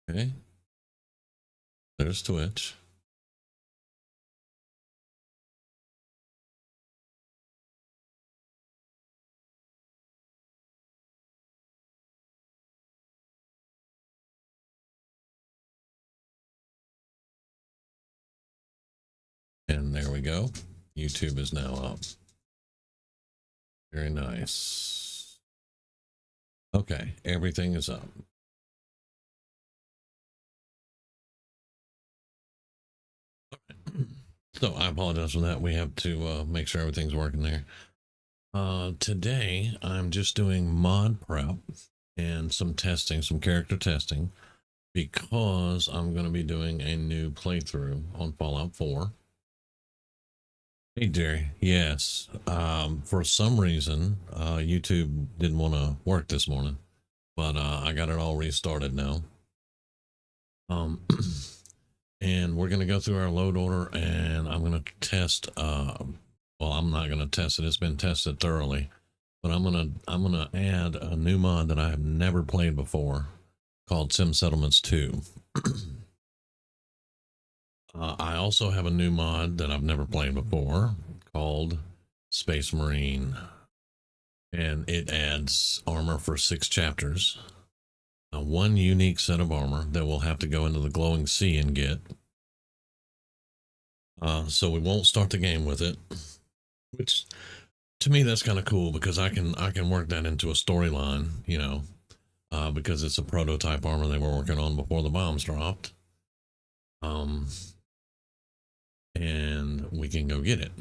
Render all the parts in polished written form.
Okay. There's Twitch. And there we go. YouTube is now up. Very nice. Okay, everything is up. So I apologize for that. We have to make sure everything's working there. Today, I'm just doing mod prep and some testing, some character testing, because I'm going to be doing a new playthrough on Fallout 4. Hey, Jerry. Yes. For some reason, YouTube didn't want to work this morning, but I got it all restarted now. And we're going to go through our load order, and I'm going to test. Well, I'm not going to test it. It's been tested thoroughly, but I'm gonna add a new mod that I have never played before, called Sim Settlements 2. I also have a new mod that I've never played before called Space Marine, and it adds armor for 6 chapters. One unique set of armor that we'll have to go into the glowing sea and get. So we won't start the game with it, which to me that's kind of cool, because I can work that into a storyline, you know, because it's a prototype armor they were working on before the bombs dropped. And we can go get it.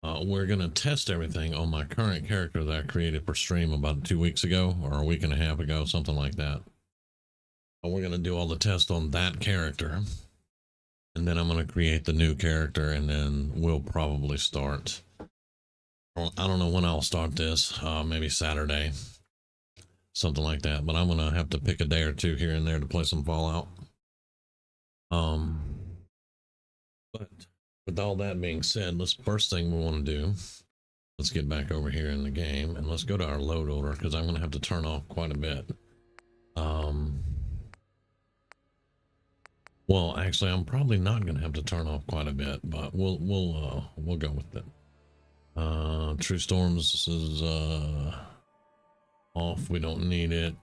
We're going to test everything on my current character that I created for stream about 2 weeks ago, or a week and a half ago, something like that. We're going to do all the tests on that character, and then I'm going to create the new character, and then we'll probably start. I don't know when I'll start this, maybe Saturday, something like that, but I'm going to have to pick a day or two here and there to play some Fallout. But with all that being said, first thing we want to do, let's get back over here in the game, and let's go to our load order, because I'm going to have to turn off quite a bit. Well, actually, I'm probably not going to have to turn off quite a bit, but we'll go with it. True Storms is off. We don't need it.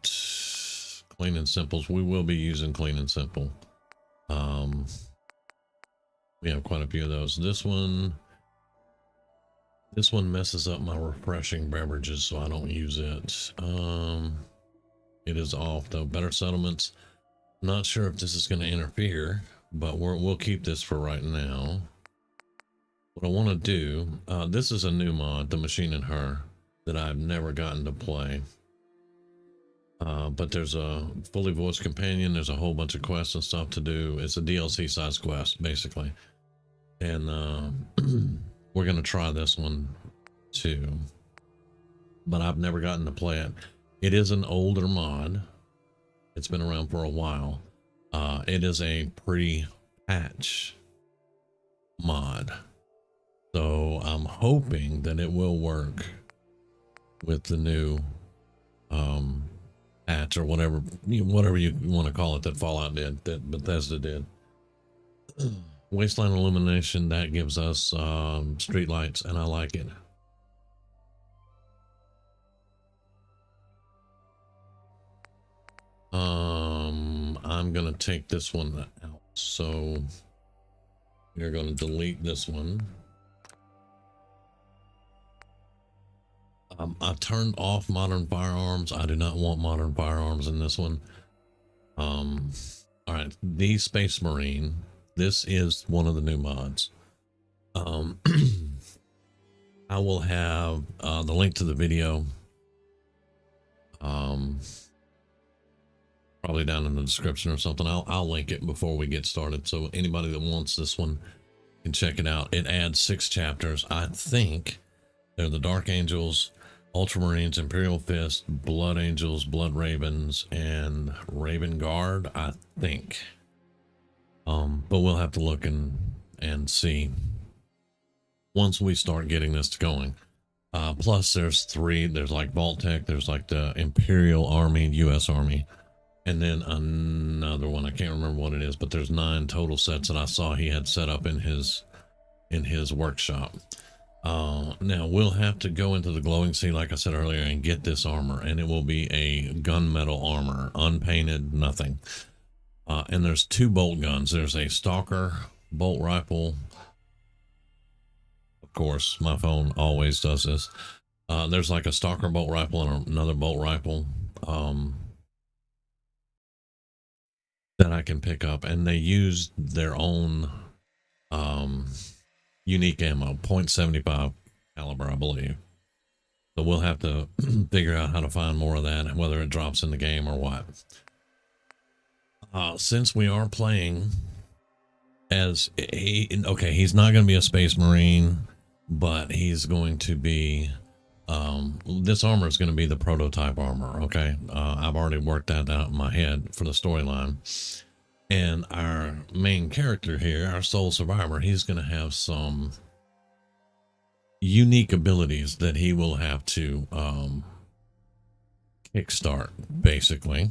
Clean and Simples. We will be using Clean and Simple. We have quite a few of those. This one messes up my refreshing beverages, so I don't use it. It is off though. Better Settlements. Not sure if this is going to interfere, but we'll keep this for right now. What I want to do, this is a new mod, The Machine and Her, that I've never gotten to play. But there's a fully voiced companion. There's a whole bunch of quests and stuff to do. It's a DLC size quest, basically. And we're going to try this one too. But I've never gotten to play it. It is an older mod. It's been around for a while. It is a pre-patch mod. So I'm hoping that it will work with the new patch, or whatever you want to call it, that Fallout did, that Bethesda did. Wasteland illumination, that gives us street lights, and I like it. I'm gonna take this one out, so we're gonna delete this one. I turned off modern firearms. I do not want modern firearms in this one. All right, the Space Marine. This is one of the new mods. I will have the link to the video probably down in the description or something. I'll link it before we get started, so anybody that wants this one can check it out. It adds 6 chapters. I think they're the Dark Angels, Ultramarines, Imperial Fist, Blood Angels, Blood Ravens, and Raven Guard, I think. But we'll have to look and see once we start getting this going. Plus there's 3, there's like Vault-Tec, there's like the Imperial Army, US Army, And then another one, I can't remember what it is, but there's 9 total sets that I saw he had set up in his workshop. Now we'll have to go into the Glowing Sea, like I said earlier, and get this armor, and it will be a gunmetal armor, unpainted, nothing. And there's 2 bolt guns. There's a Stalker bolt rifle. Of course, my phone always does this. There's like a Stalker bolt rifle and another bolt rifle that I can pick up, and they use their own unique ammo, .75 caliber, I believe. So we'll have to figure out how to find more of that, whether it drops in the game or what. Since we are playing as he's not going to be a Space Marine, but he's going to be this armor is going to be the prototype armor. Okay, I've already worked that out in my head for the storyline. And our main character here, our sole survivor, he's going to have some unique abilities that he will have to kickstart, basically.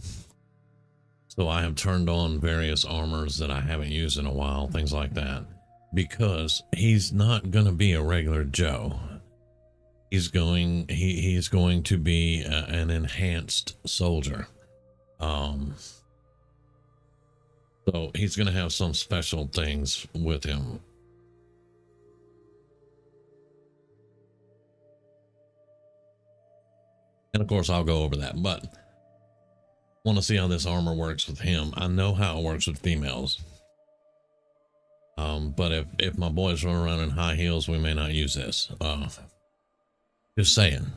So I have turned on various armors that I haven't used in a while, things like that, because he's not going to be a regular Joe. He's going to be an enhanced soldier. So he's going to have some special things with him. And of course, I'll go over that, but want to see how this armor works with him. I know how it works with females. But if my boys run around in high heels, we may not use this. Just saying.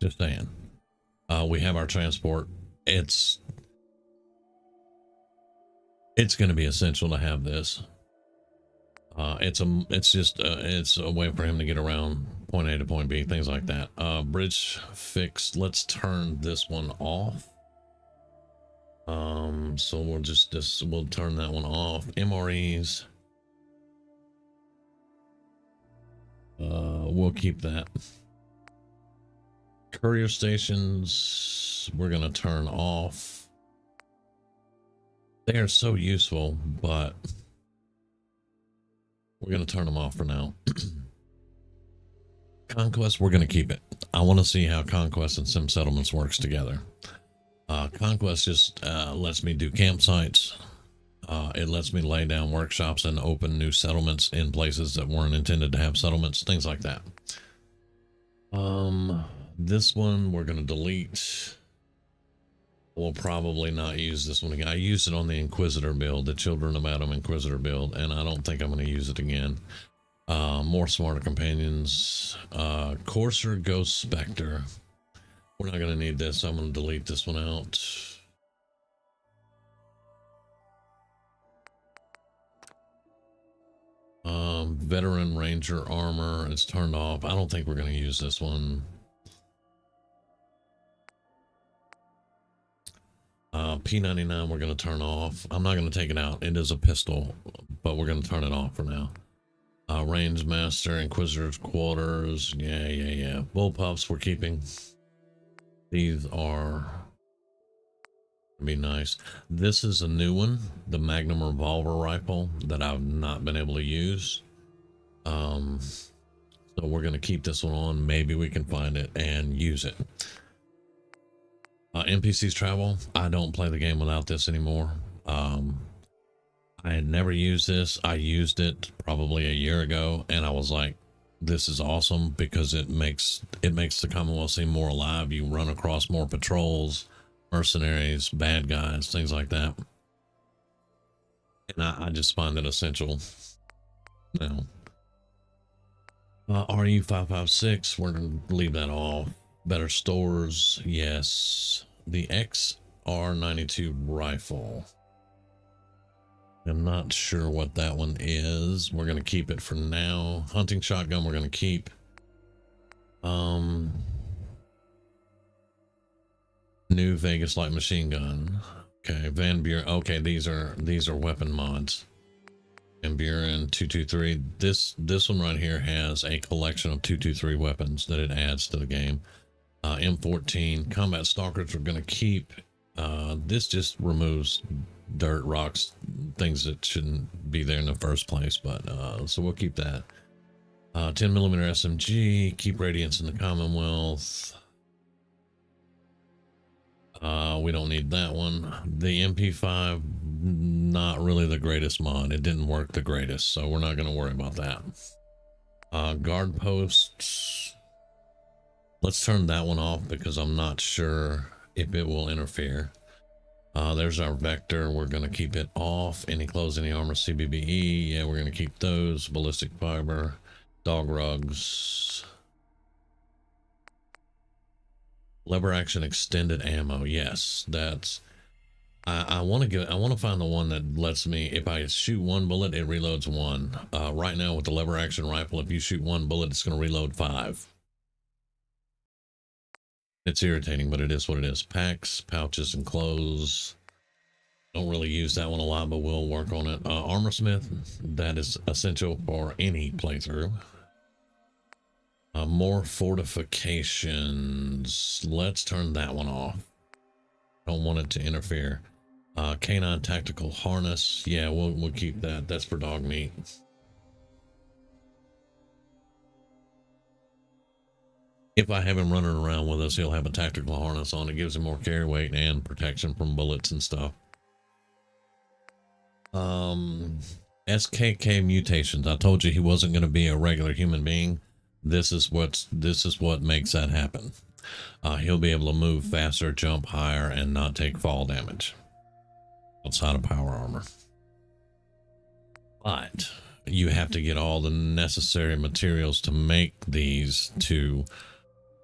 Just saying. We have our transport. It's going to be essential to have this. It's a way for him to get around point A to point B, things like that. Bridge fixed. Let's turn this one off. So we'll turn that one off. MREs. We'll keep that. Courier stations, we're going to turn off. They are so useful, but we're going to turn them off for now. Conquest, we're going to keep it. I want to see how Conquest and Sim Settlements works together. Conquest just lets me do campsites. It lets me lay down workshops and open new settlements in places that weren't intended to have settlements, things like that. This one we're going to delete. We'll probably not use this one again. I used it on the Inquisitor build, the Children of Adam Inquisitor build, and I don't think I'm going to use it again. More Smarter Companions. Courser Ghost Spectre. We're not going to need this. I'm going to delete this one out. Veteran Ranger Armor is turned off. I don't think we're going to use this one. P99 we're going to turn off. I'm not going to take it out. It is a pistol, but we're going to turn it off for now. Range Master, Inquisitor's Quarters. Yeah. Bullpups we're keeping. These are be nice. This is a new one, the Magnum Revolver Rifle, that I've not been able to use. So we're going to keep this one on. Maybe we can find it and use it. NPC's Travel. I don't play the game without this anymore. I had never used this. I used it probably a year ago, and I was like, this is awesome because it makes the Commonwealth seem more alive. You run across more patrols, mercenaries, bad guys, things like that. And I just find it essential now. RU556, we're going to leave that off. Better Stores, yes. The XR92 rifle. I'm not sure what that one is. We're going to keep it for now. Hunting shotgun, we're going to keep. New Vegas light machine gun. Okay, Van Buren. Okay, these are weapon mods. Van Buren 223. This one right here has a collection of 223 weapons that it adds to the game. M14 combat stalkers we're going to keep. This just removes dirt, rocks, things that shouldn't be there in the first place, but so we'll keep that. 10 millimeter SMG, keep radiance in the Commonwealth. We don't need that one. The MP5, not really the greatest mod. It didn't work the greatest, so we're not going to worry about that. Guard posts. Let's turn that one off because I'm not sure if it will interfere. There's our vector. We're going to keep it off. Any clothes, any armor, CBBE. Yeah, we're going to keep those. Ballistic fiber, dog rugs. Lever action extended ammo. Yes, that's. I want to find the one that lets me, if I shoot one bullet, it reloads one. Right now with the lever action rifle, if you shoot one bullet, it's going to reload 5. It's irritating, but it is what it is. Packs, pouches, and clothes. Don't really use that one a lot, but we'll work on it. Armor smith, that is essential for any playthrough. More fortifications. Let's turn that one off. Don't want it to interfere. Canine tactical harness. Yeah, we'll keep that. That's for dog meat. If I have him running around with us, he'll have a tactical harness on. It gives him more carry weight and protection from bullets and stuff. SKK mutations. I told you he wasn't going to be a regular human being. This is what makes that happen. He'll be able to move faster, jump higher, and not take fall damage outside of power armor. But you have to get all the necessary materials to make these to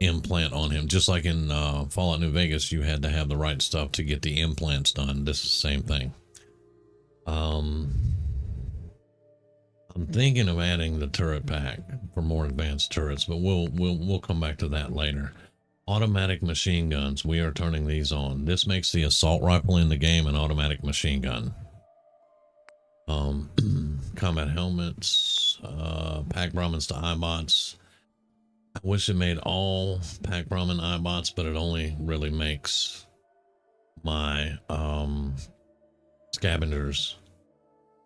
implant on him. Just like in Fallout New Vegas, you had to have the right stuff to get the implants done. This is the same thing. I'm thinking of adding the turret pack for more advanced turrets, but we'll come back to that later. Automatic machine guns, we are turning these on. This makes the assault rifle in the game an automatic machine gun. Combat helmets, pack Brahmins to iBots. I wish it made all pack Brahmin iBots, but it only really makes my scavengers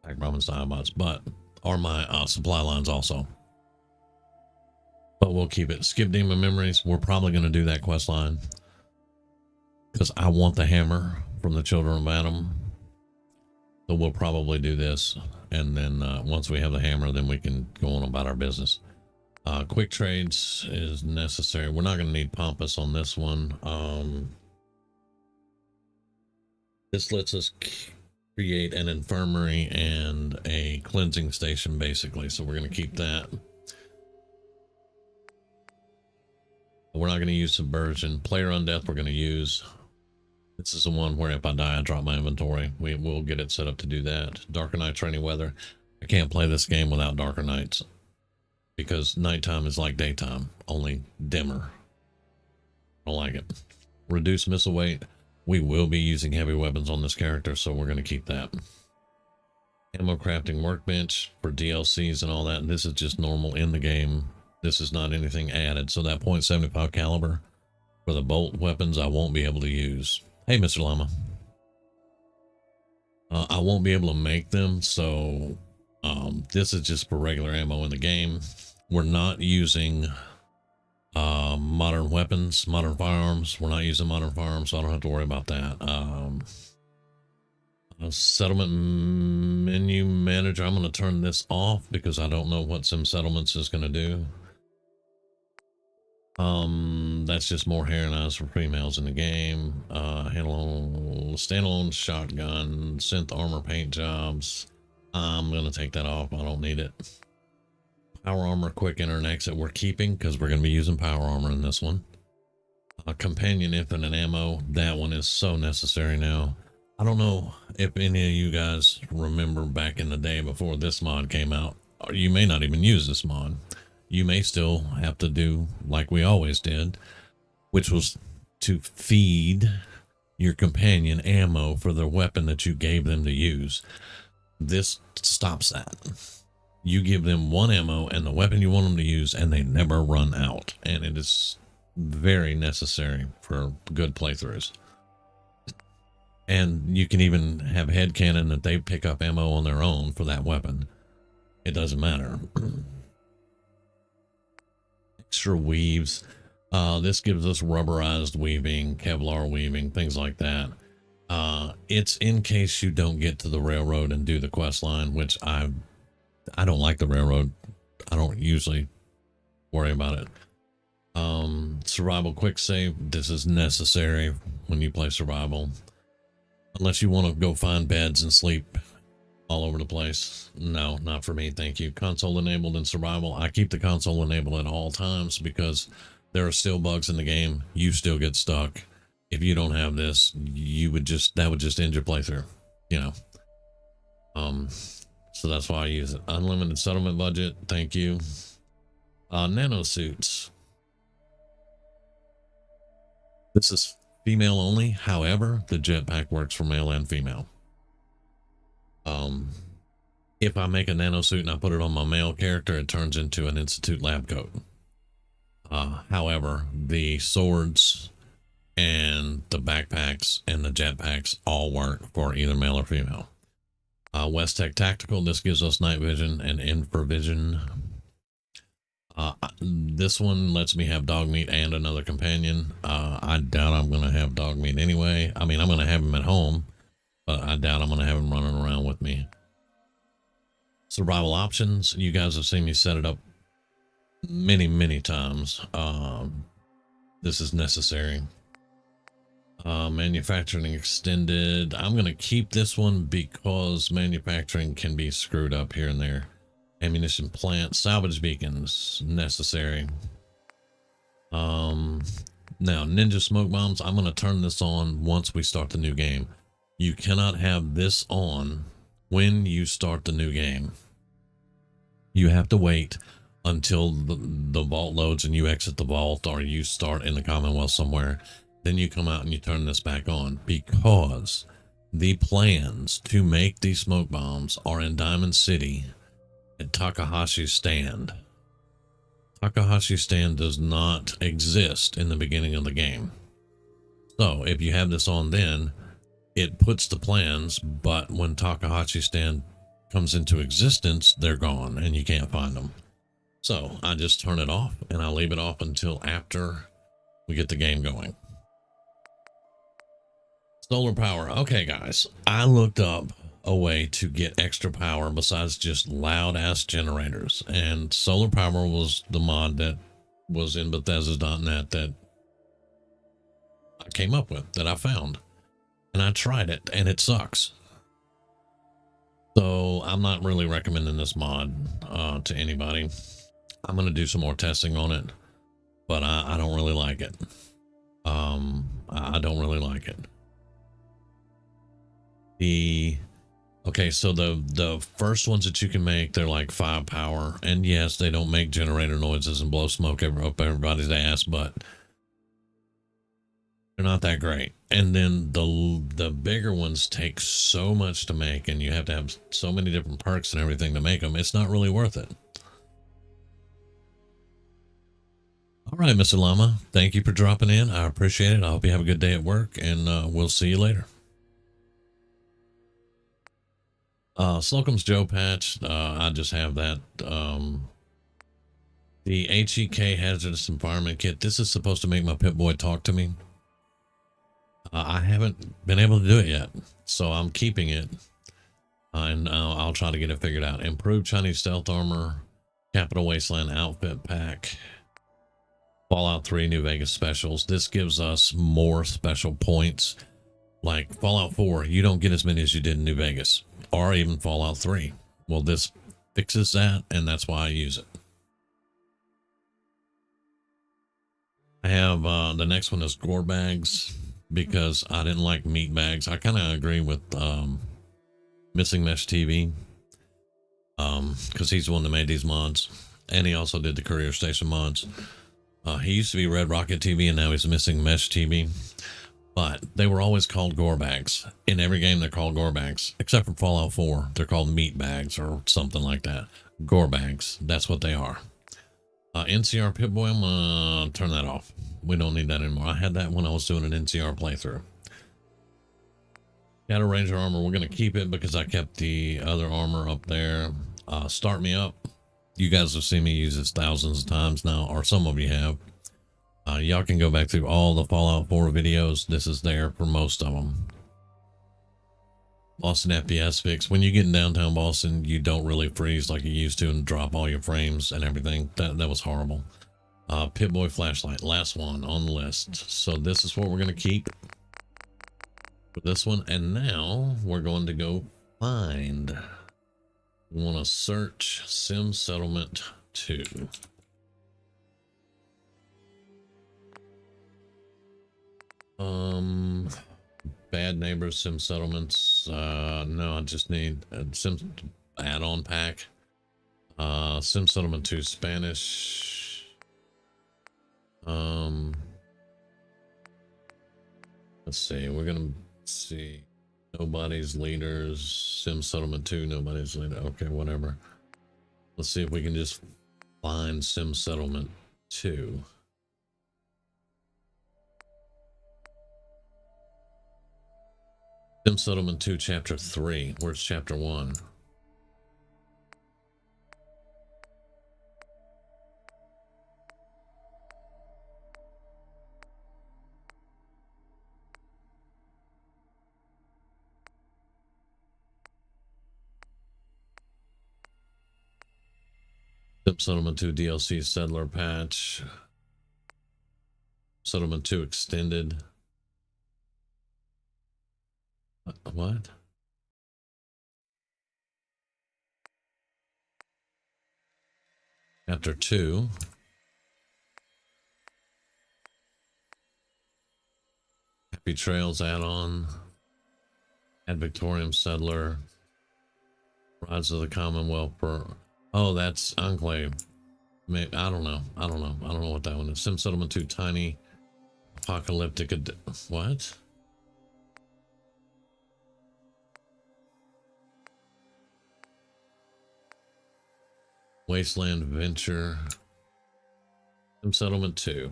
pack Brahmins to iBots, but or my supply lines also. But we'll keep it. Skip Demon Memories. We're probably going to do that quest line because I want the hammer from the Children of Adam. So we'll probably do this, and then once we have the hammer, then we can go on about our business. Quick trades is necessary. We're not going to need Pompous on this one. This lets us create an infirmary and a cleansing station, basically. So we're going to keep that. We're not going to use Subversion. Player Undeath we're going to use. This is the one where if I die, I drop my inventory. We'll get it set up to do that. Darker Nights, Rainy Weather. I can't play this game without Darker Nights because nighttime is like daytime, only dimmer. I don't like it. Reduce missile weight. We will be using heavy weapons on this character, so we're going to keep that. Ammo crafting workbench for DLCs and all that. And this is just normal in the game. This is not anything added. So that .75 caliber for the bolt weapons, I won't be able to use. Hey, Mr. Llama. I won't be able to make them, so this is just for regular ammo in the game. We're not using modern weapons, modern firearms. We're not using modern firearms, so I don't have to worry about that. Settlement menu manager, I'm going to turn this off because I don't know what Sim Settlements is going to do. That's just more hair and eyes for females in the game. Standalone shotgun, synth armor paint jobs. I'm going to take that off. I don't need it. Power armor, quick enter and exit we're keeping because we're going to be using power armor in this one. Companion infinite ammo, that one is so necessary now. I don't know if any of you guys remember back in the day before this mod came out, or you may not even use this mod. You may still have to do like we always did, which was to feed your companion ammo for the weapon that you gave them to use. This stops that. You give them one ammo and the weapon you want them to use, and they never run out. And it is very necessary for good playthroughs. And you can even have headcanon that they pick up ammo on their own for that weapon. It doesn't matter. Extra weaves. This gives us rubberized weaving, Kevlar weaving, things like that. It's in case you don't get to the railroad and do the quest line, which I don't like the railroad. I don't usually worry about it. Survival quick save. This is necessary when you play survival. Unless you want to go find beds and sleep all over the place. No, not for me. Thank you. Console enabled in survival. I keep the console enabled at all times because there are still bugs in the game. You still get stuck. If you don't have this, that would just end your playthrough, you know. So that's why I use it. Unlimited settlement budget. Thank you. Nano suits. This is female only. However, the jetpack works for male and female. If I make a nano suit and I put it on my male character, it turns into an Institute lab coat. However, the swords and the backpacks and the jetpacks all work for either male or female. Westech Tactical, this gives us night vision and infravision. This one lets me have dog meat and another companion. I doubt I'm going to have dog meat anyway. I mean, I'm going to have him at home, but I doubt I'm going to have him running around with me. Survival options. You guys have seen me set it up many times. This is necessary. Manufacturing extended. I'm going to keep this one because manufacturing can be screwed up here and there. Ammunition plant, salvage beacons, necessary. Now ninja smoke bombs, I'm going to turn this on once we start the new game. You cannot have this on when you start the new game. You have to wait until the vault loads and you exit the vault, or you start in the Commonwealth somewhere. Then you come out and you turn this back on, because the plans to make these smoke bombs are in Diamond City at Takahashi Stand. Takahashi Stand does not exist in the beginning of the game. So if you have this on, then it puts the plans, but when Takahashi Stand comes into existence, they're gone and you can't find them. So I just turn it off and I leave it off until after we get the game going. Solar power. Okay, guys, I looked up a way to get extra power besides just loud ass generators, and solar power was the mod that was in Bethesda.net that I came up with, that I found, and I tried it and it sucks. So I'm not really recommending this mod to anybody. I'm going to do some more testing on it, but I don't really like it. I don't really like it. Okay, so the first ones that you can make, they're like 5 power, and yes, they don't make generator noises and blow smoke up everybody's ass, but they're not that great. And then the bigger ones take so much to make, and you have to have so many different perks and everything to make them. It's not really worth it. All right, Mr. Llama, thank you for dropping in. I appreciate it. I hope you have a good day at work, and we'll see you later. Slocum's Joe patch, I just have that. The HEK hazardous environment kit, this is supposed to make my Pip-Boy talk to me. I haven't been able to do it yet, so I'm keeping it, and I'll try to get it figured out. Improved Chinese stealth armor, Capital Wasteland outfit pack, Fallout 3 New Vegas specials. This gives us more special points. Like Fallout 4, you don't get as many as you did in New Vegas, or even Fallout 3. Well, this fixes that, and that's why I use it. I have the next one is gore bags, because I didn't like meat bags. I kind of agree with Missing Mesh TV, because he's the one that made these mods, and he also did the Courier Station mods. He used to be Red Rocket TV, and now he's Missing Mesh TV. But they were always called gore bags. In every game, they're called gore bags, except for Fallout 4. They're called meat bags or something like that. Gore bags. That's what they are. NCR Pip-Boy, I'm going to turn that off. We don't need that anymore. I had that when I was doing an NCR playthrough. Got a Ranger armor. We're going to keep it because I kept the other armor up there. Start me up. You guys have seen me use this thousands of times now, or some of you have. Y'all can go back through all the Fallout 4 videos. This is there for most of them. Boston FPS fix. When you get in downtown Boston, you don't really freeze like you used to and drop all your frames and everything. That was horrible. Pip-Boy flashlight, last one on the list. So this is what we're going to keep for this one. And now we're going to go find. We want to search Sim Settlement 2. Bad Neighbors, Sim Settlements. No, I just need a Sim add-on pack. Sim Settlement 2 Spanish. Let's see. We're gonna see Nobody's Leaders. Sim Settlement 2, Nobody's Leader. Okay, whatever. Let's see if we can just find Sim Settlement 2. Sim Settlement 2 Chapter 3. Where's Chapter 1? Sim Settlement 2 DLC Settler Patch. Settlement 2 Extended. What? Chapter 2. Happy Trails add-on. Ad Victorium Settler. Rise of the Commonwealth for... Oh, that's Enclave. Maybe, I don't know. I don't know what that one is. Sim Settlement 2 Tiny. Apocalyptic... What? Wasteland Venture. Sim Settlement 2.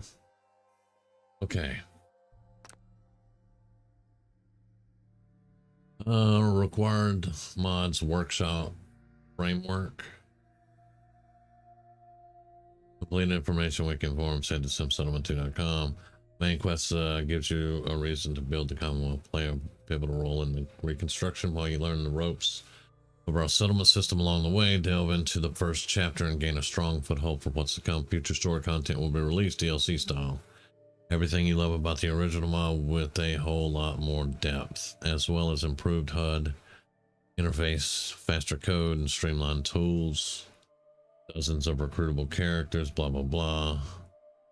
Okay. Required mods workshop framework. Complete information we can form send to simsettlement2.com. Main quest gives you a reason to build the Commonwealth, play a pivotal role in the reconstruction while you learn the ropes of our settlement system along the way. Delve into the first chapter and gain a strong foothold for what's to come. Future story content will be released DLC style. Everything you love about the original mod with a whole lot more depth, as well as improved HUD, interface, faster code, and streamlined tools. Dozens of recruitable characters, blah, blah, blah.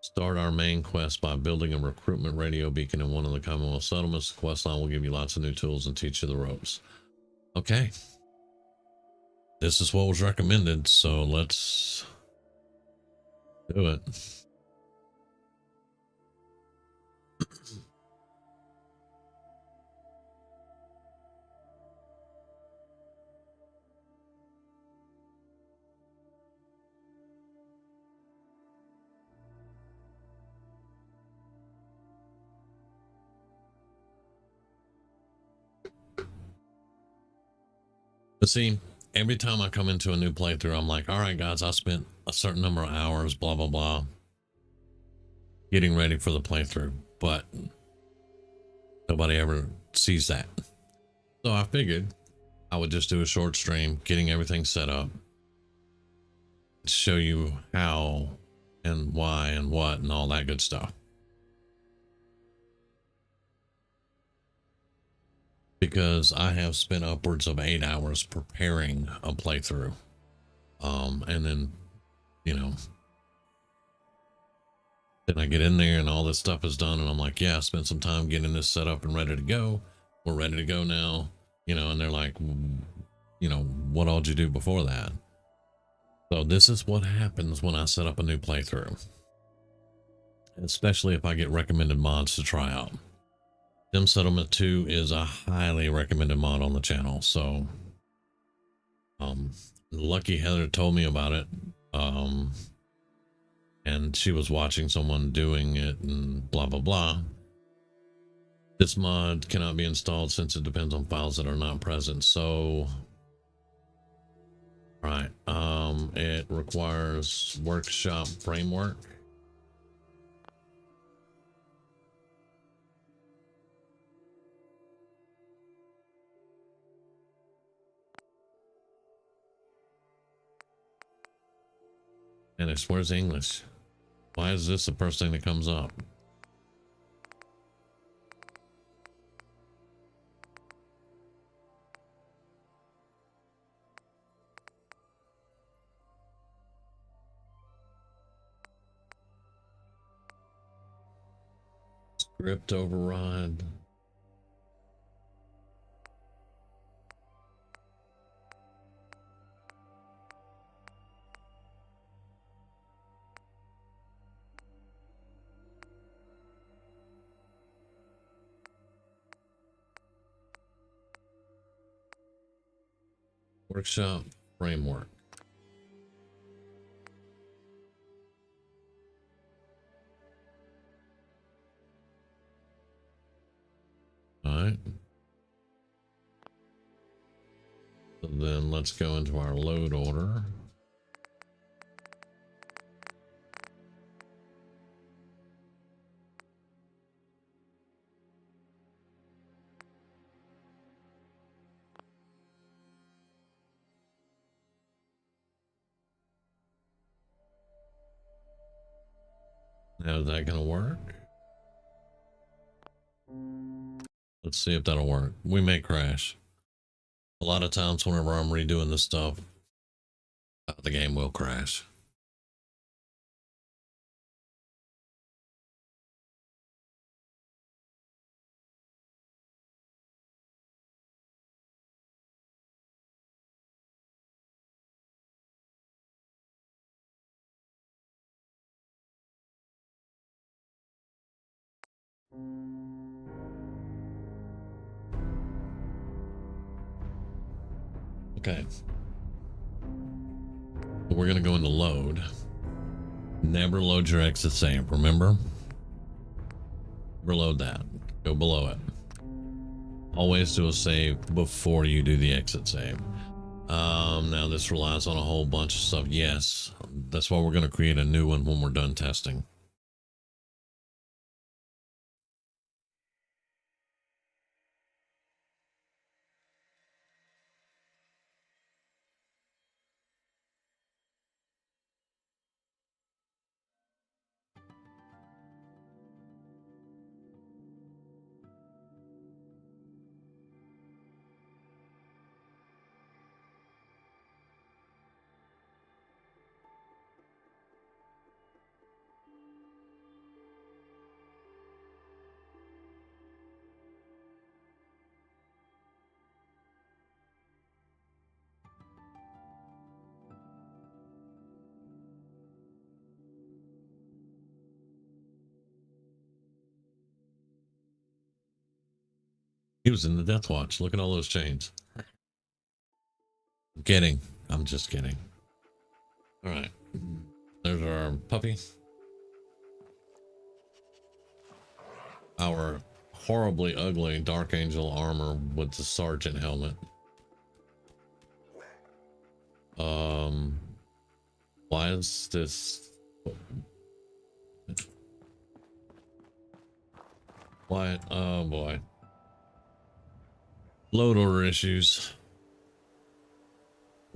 Start our main quest by building a recruitment radio beacon in one of the Commonwealth settlements. The quest line will give you lots of new tools and teach you the ropes. Okay. This is what was recommended, so let's do it. But see, every time I come into a new playthrough, I'm like, all right, guys, I spent a certain number of hours, blah, blah, blah, getting ready for the playthrough, but nobody ever sees that. So I figured I would just do a short stream, getting everything set up, to show you how and why and what and all that good stuff. Because I have spent upwards of 8 hours preparing a playthrough. And then, you know, then I get in there and all this stuff is done and I'm like, yeah, I spent some time getting this set up and ready to go. We're ready to go now, you know, and they're like, you know, what all did you do before that? So this is what happens when I set up a new playthrough, especially if I get recommended mods to try out. Sim Settlement 2 is a highly recommended mod on the channel, so Lucky Heather told me about it, and she was watching someone doing it and blah blah blah, This mod cannot be installed since it depends on files that are not present. So, right, it requires workshop framework. And it's where's English? Why is this the first thing that comes up? Script override. Workshop framework. All right. So then let's go into our load order. Now, is that going to work? Let's see if that'll work. We may crash. A lot of times whenever I'm redoing this stuff, the game will crash. Okay. We're going to go into load. Never load your exit save, remember? Never load that. Go below it. Always do a save before you do the exit save. Now this relies on a whole bunch of stuff. Yes, that's why we're going to create a new one when we're done testing. He was in the Death Watch. Look at all those chains. I'm kidding. I'm just kidding. All right. There's our puppy. Our horribly ugly Dark Angel armor with the Sergeant helmet. Why is this? Why? Oh boy. Load order issues.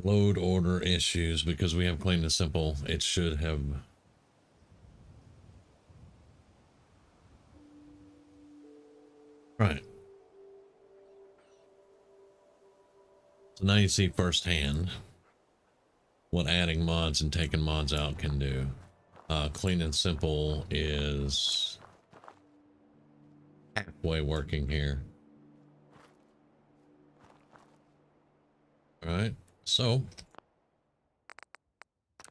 Load order issues because we have clean and simple. It should have. Right. So now you see firsthand what adding mods and taking mods out can do. Clean and simple is halfway working here. All right, so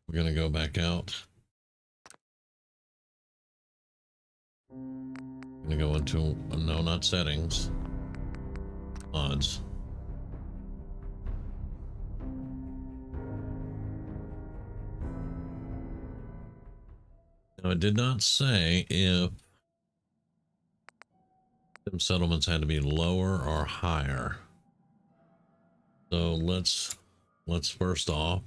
we're gonna go back out. I'm gonna go into no, not settings, mods. Now, it did not say if Them settlements had to be lower or higher. So let's first off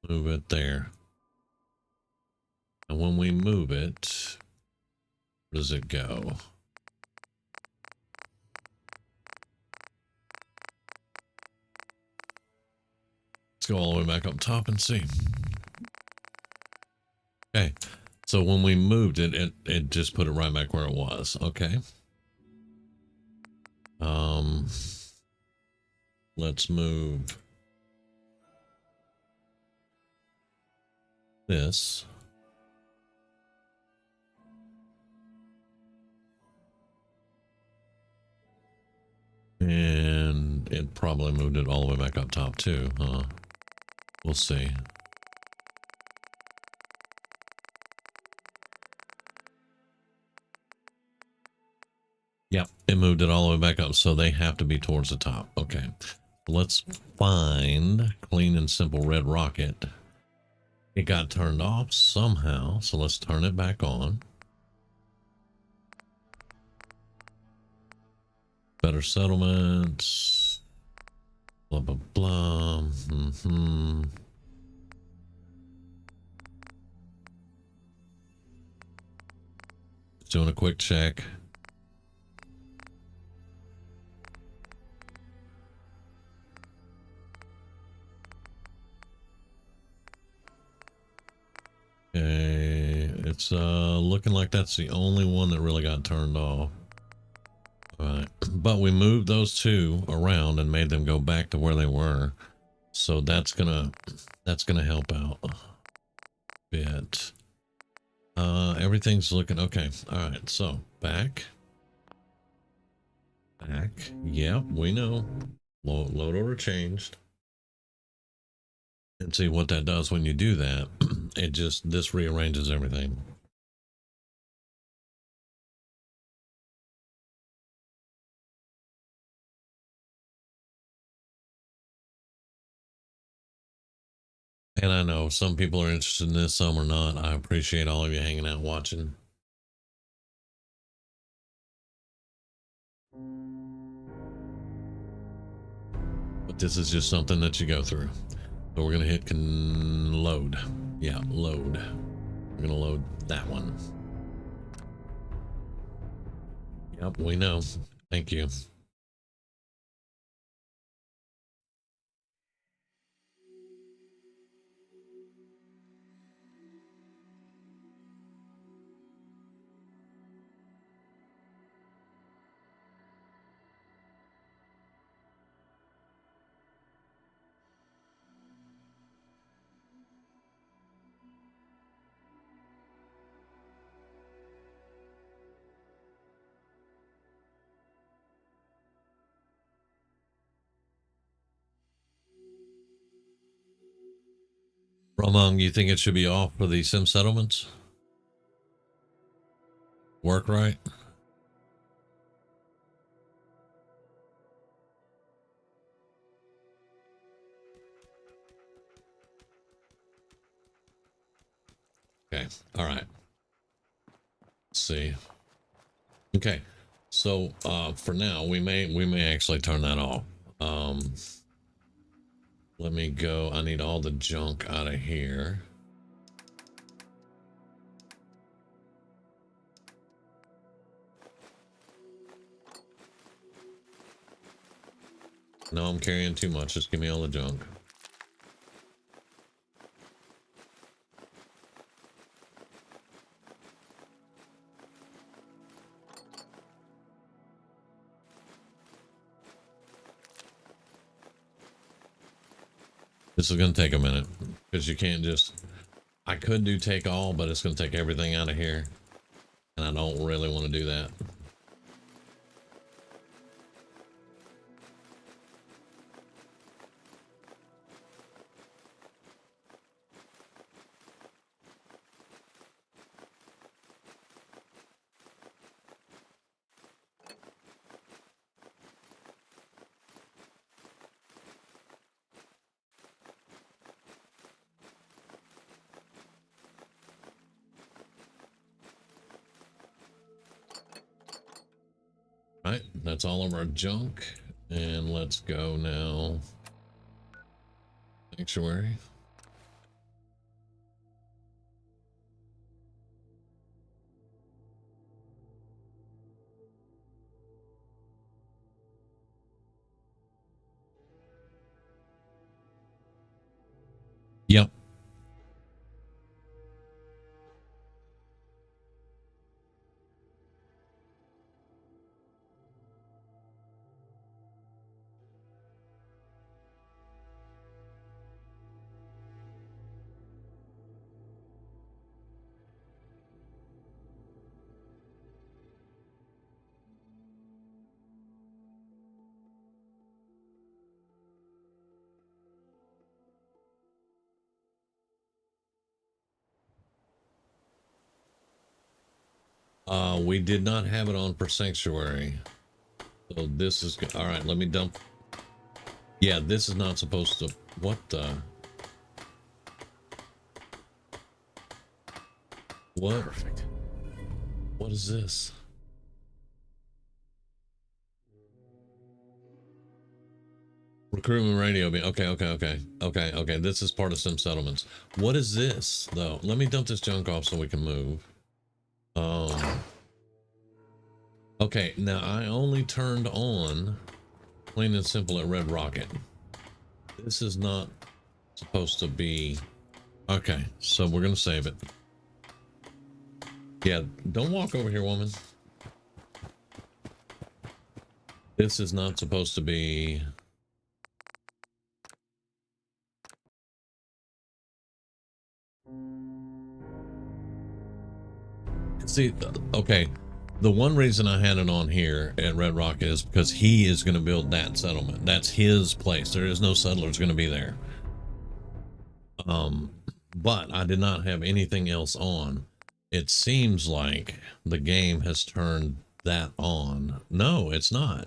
move it there. And when we move it, where does it go? Let's go all the way back up top and see. Okay, so when we moved it, it just put it right back where it was. Okay. Let's move this. And it probably moved it all the way back up top too, huh? We'll see. Yep, it moved it all the way back up, so they have to be towards the top. Okay, let's find clean and simple red rocket. It got turned off somehow, so let's turn it back on. Better settlements. Blah, blah, blah. Just doing a quick check. Okay, it's looking like that's the only one that really got turned off. All right, but we moved those two around and made them go back to where they were, so that's gonna help out a bit. Everything's looking okay. All right, so back. Yep, we know. Load order changed. And see what that does when you do that. This rearranges everything. And I know some people are interested in this, some are not. I appreciate all of you hanging out watching. But this is just something that you go through. So we're going to hit load. Yeah, load. We're going to load that one. Yep, we know. Thank you. Romong, you think it should be off for the sim settlements? Work right? Okay, all right. Let's see. Okay, so for now we may actually turn that off. Let me go. I need all the junk out of here. No, I'm carrying too much. Just give me all the junk. This is going to take a minute because you can't just, I could do take all, but it's going to take everything out of here. And I don't really want to do that. All right, that's all of our junk. And let's go now. Sanctuary. Yep. We did not have it on for Sanctuary. So this is all right. Let me dump. Yeah, this is not supposed to. What the? What? Perfect. What is this? Recruitment radio. Okay. This is part of Sim Settlements. What is this though? Let me dump this junk off so we can move. Okay, now I only turned on plain and simple at Red Rocket. This is not supposed to be. Okay, so we're gonna save it. Yeah, don't walk over here, woman. This is not supposed to be. See, okay. The one reason I had it on here at Red Rocket is because he is going to build that settlement. That's his place. There is no settlers going to be there. But I did not have anything else on. It seems like the game has turned that on. No, it's not.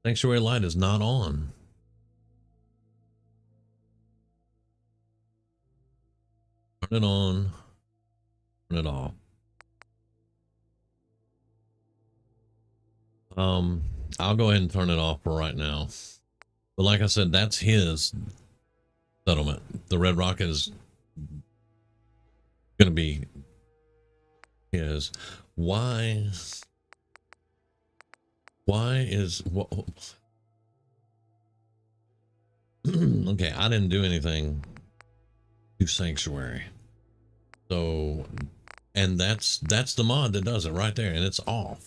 Sanctuary Light is not on. Turn it on. Turn it off. I'll go ahead and turn it off for right now. But like I said, that's his settlement. The Red Rocket is going to be his. Why is what? Okay, I didn't do anything to Sanctuary. So, and that's the mod that does it right there, and it's off.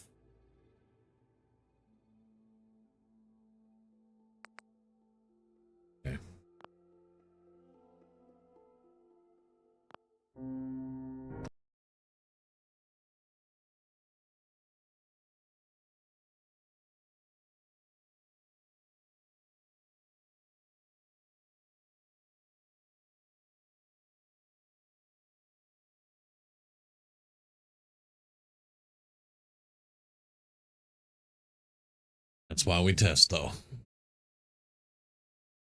Okay. That's why we test, though.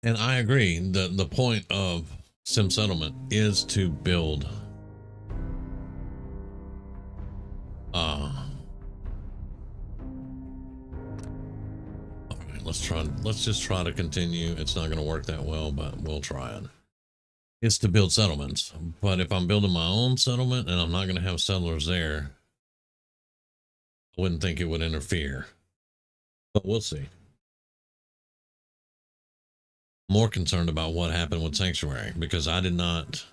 And I agree. The point of Sim Settlement is to build. All right, let's try. Let's just try to continue. It's not going to work that well, but we'll try it. It's to build settlements. But if I'm building my own settlement and I'm not going to have settlers there, I wouldn't think it would interfere. But we'll see. More concerned about what happened with Sanctuary because I did not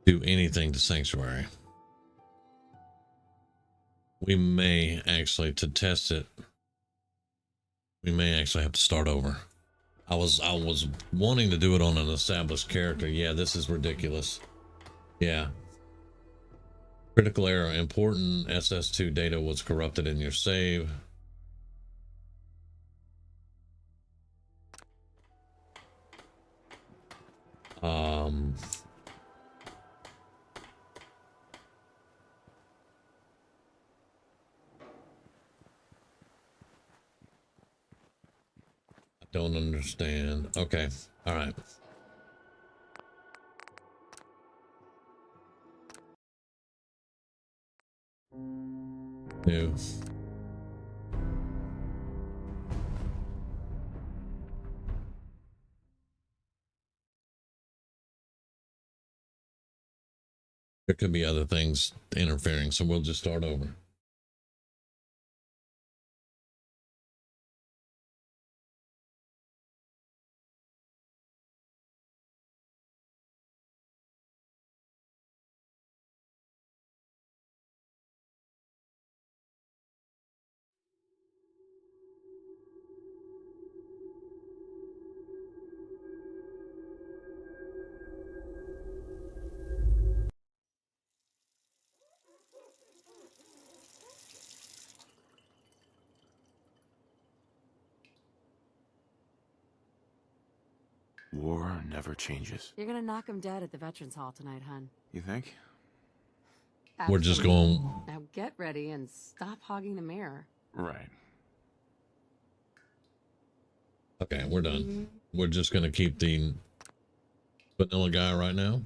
do anything to Sanctuary. We may actually, to test it, we may actually have to start over. I was wanting to do it on an established character. Yeah, this is ridiculous. Yeah. Critical error. Important SS2 data was corrupted in your save. I don't understand. Okay. All right. New. There could be other things interfering, so we'll just start over. War never changes. You're gonna knock him dead at the Veterans Hall tonight, hun. You think? We're just Absolutely. going. Now get ready and stop hogging the mirror. Right. Okay, we're done. We're just gonna keep the vanilla guy right now.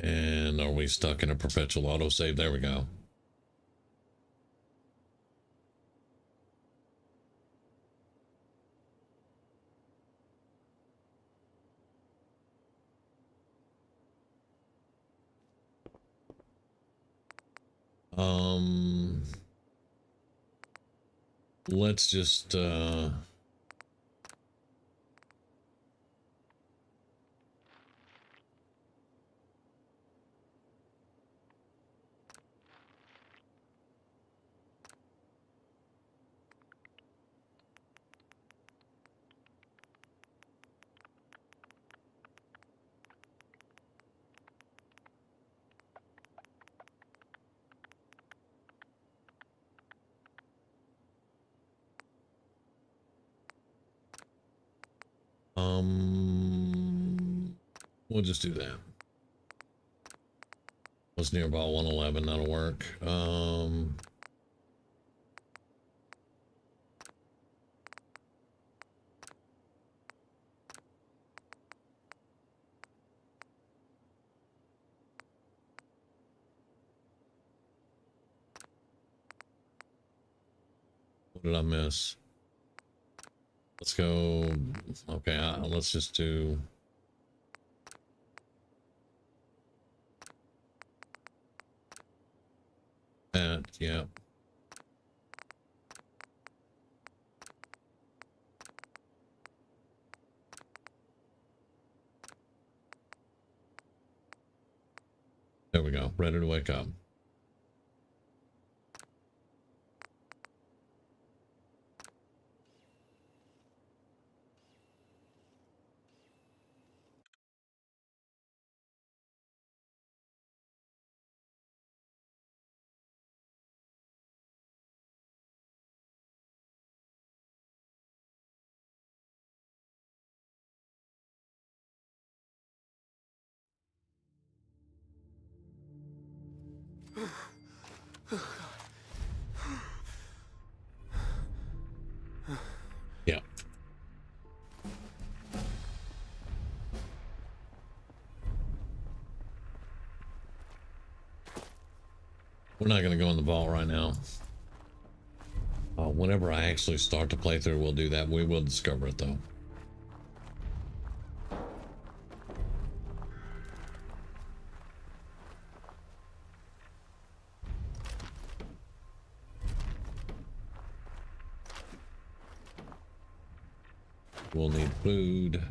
And are we stuck in a perpetual autosave? There we go. Let's just we'll just do that. What's nearby 111? That'll work. What did I miss? Let's go. Okay, let's just do. That, yeah. There we go. Ready to wake up. Yeah. We're not going to go in the vault right now. Whenever I actually start the playthrough, we'll do that. We will discover it though. We'll need food.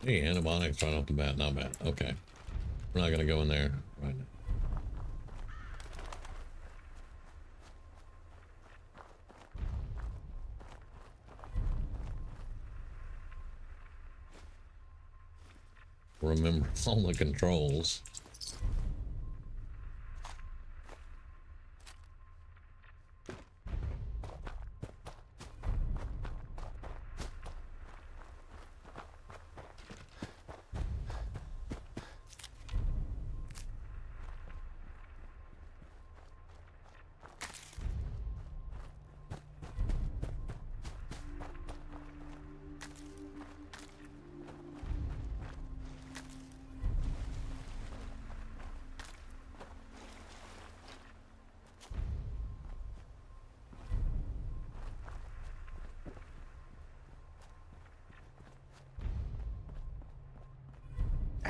Hey, antibiotics right off the bat. Not bad. Okay. We're not going to go in there right now. Remember all the controls.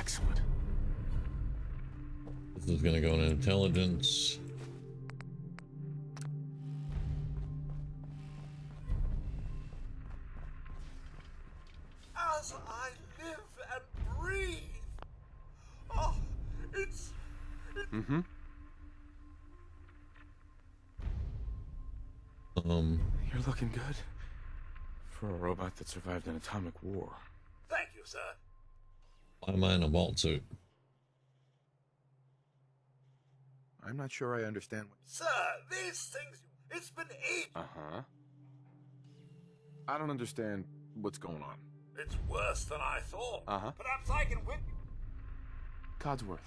Excellent. This is going to go in intelligence. As I live and breathe. Oh, it's Mm-hmm. You're looking good. For a robot that survived an atomic war. thank you, sir. Why am I in a vault suit? I'm not sure I understand what. Sir, these things, it's been ages. Uh-huh. I don't understand what's going on. It's worse than I thought. Uh-huh. Perhaps I can win. Codsworth.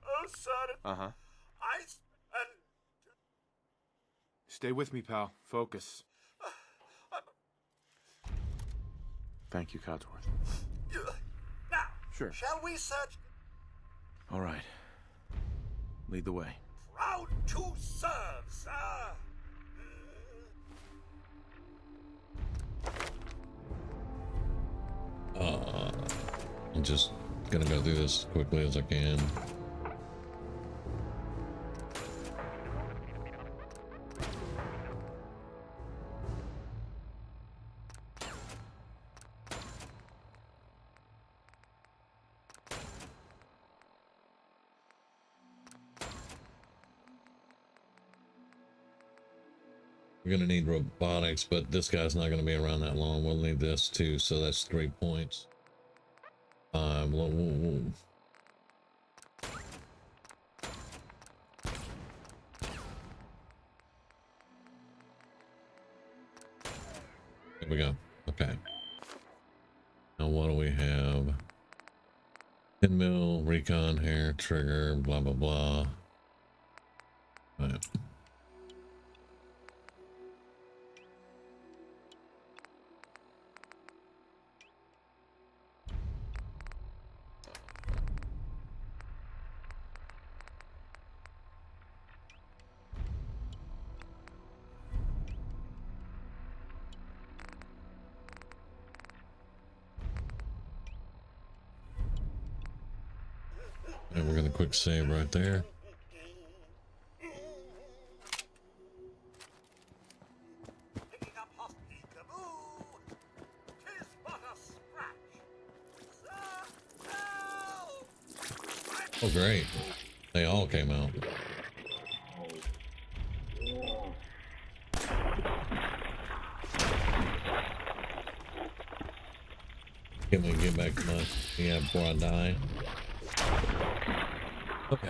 Oh, sir, Uh-huh. and Stay with me, pal. Focus. Thank you, Codsworth. now, Sure. shall we search? All right. Lead the way. Proud to serve, sir. I'm just gonna go through this as quickly as I can. We're gonna need robotics, but this guy's not gonna be around that long. We'll need this too, so that's 3 points. Whoa, whoa, whoa. Here we go. Okay. Now what do we have? Pinmill, recon, hair, trigger, blah blah blah. All right. And we're gonna quick save right there. Picking up hostage. Kaboo! 'Tis but a scratch. Sir, help! Oh great. They all came out. Can we get back to my before I die? Okay.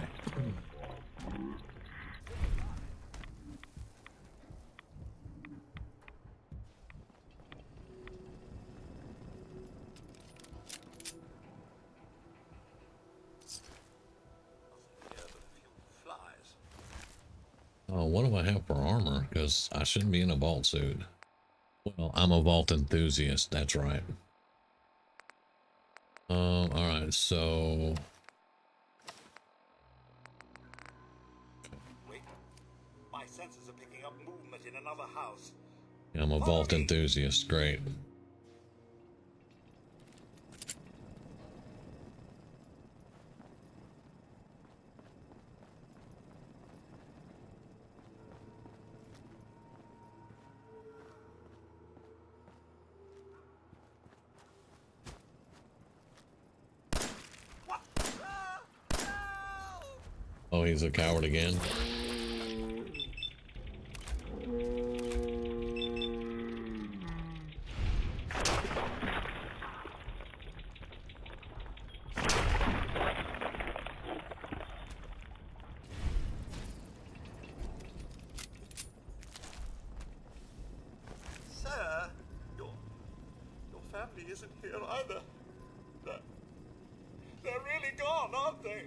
Flies. Oh, what do I have for armor? Because I shouldn't be in a vault suit. Well, I'm a vault enthusiast. That's right. All right. So Wait. My senses are picking up movement in another house. I'm a vault enthusiast. Great. What? Help! Oh, he's a coward again. Sir, your family isn't here either. They're really gone, aren't they?